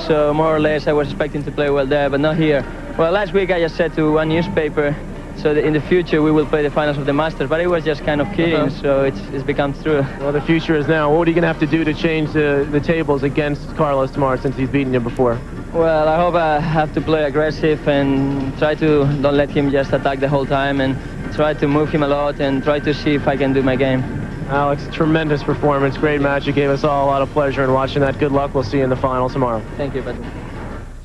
So more or less I was expecting to play well there, but not here. Well, last week I just said to one newspaper, so that in the future we will play the finals of the Masters, but it was just kind of kidding, so it's become true. Well, the future is now. What are you going to have to do to change the tables against Carlos tomorrow since he's beaten you before? Well, I hope I have to play aggressive and try to don't let him just attack the whole time and try to move him a lot and try to see if I can do my game. Alex, tremendous performance, great match. You gave us all a lot of pleasure in watching that. Good luck. We'll see you in the final tomorrow. Thank you, Patrick.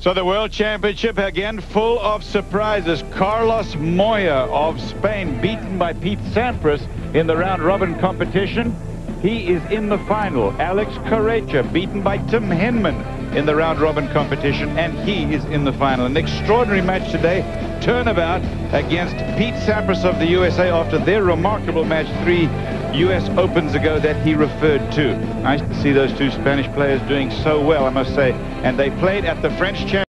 So the World Championship again full of surprises. Carlos Moya of Spain beaten by Pete Sampras in the round-robin competition. He is in the final. Alex Corretja beaten by Tim Henman in the round-robin competition, and he is in the final. An extraordinary match today. Turnabout against Pete Sampras of the USA after their remarkable match 3 US Opens ago that he referred to. Nice to see those two Spanish players doing so well, I must say. And they played at the French Championship.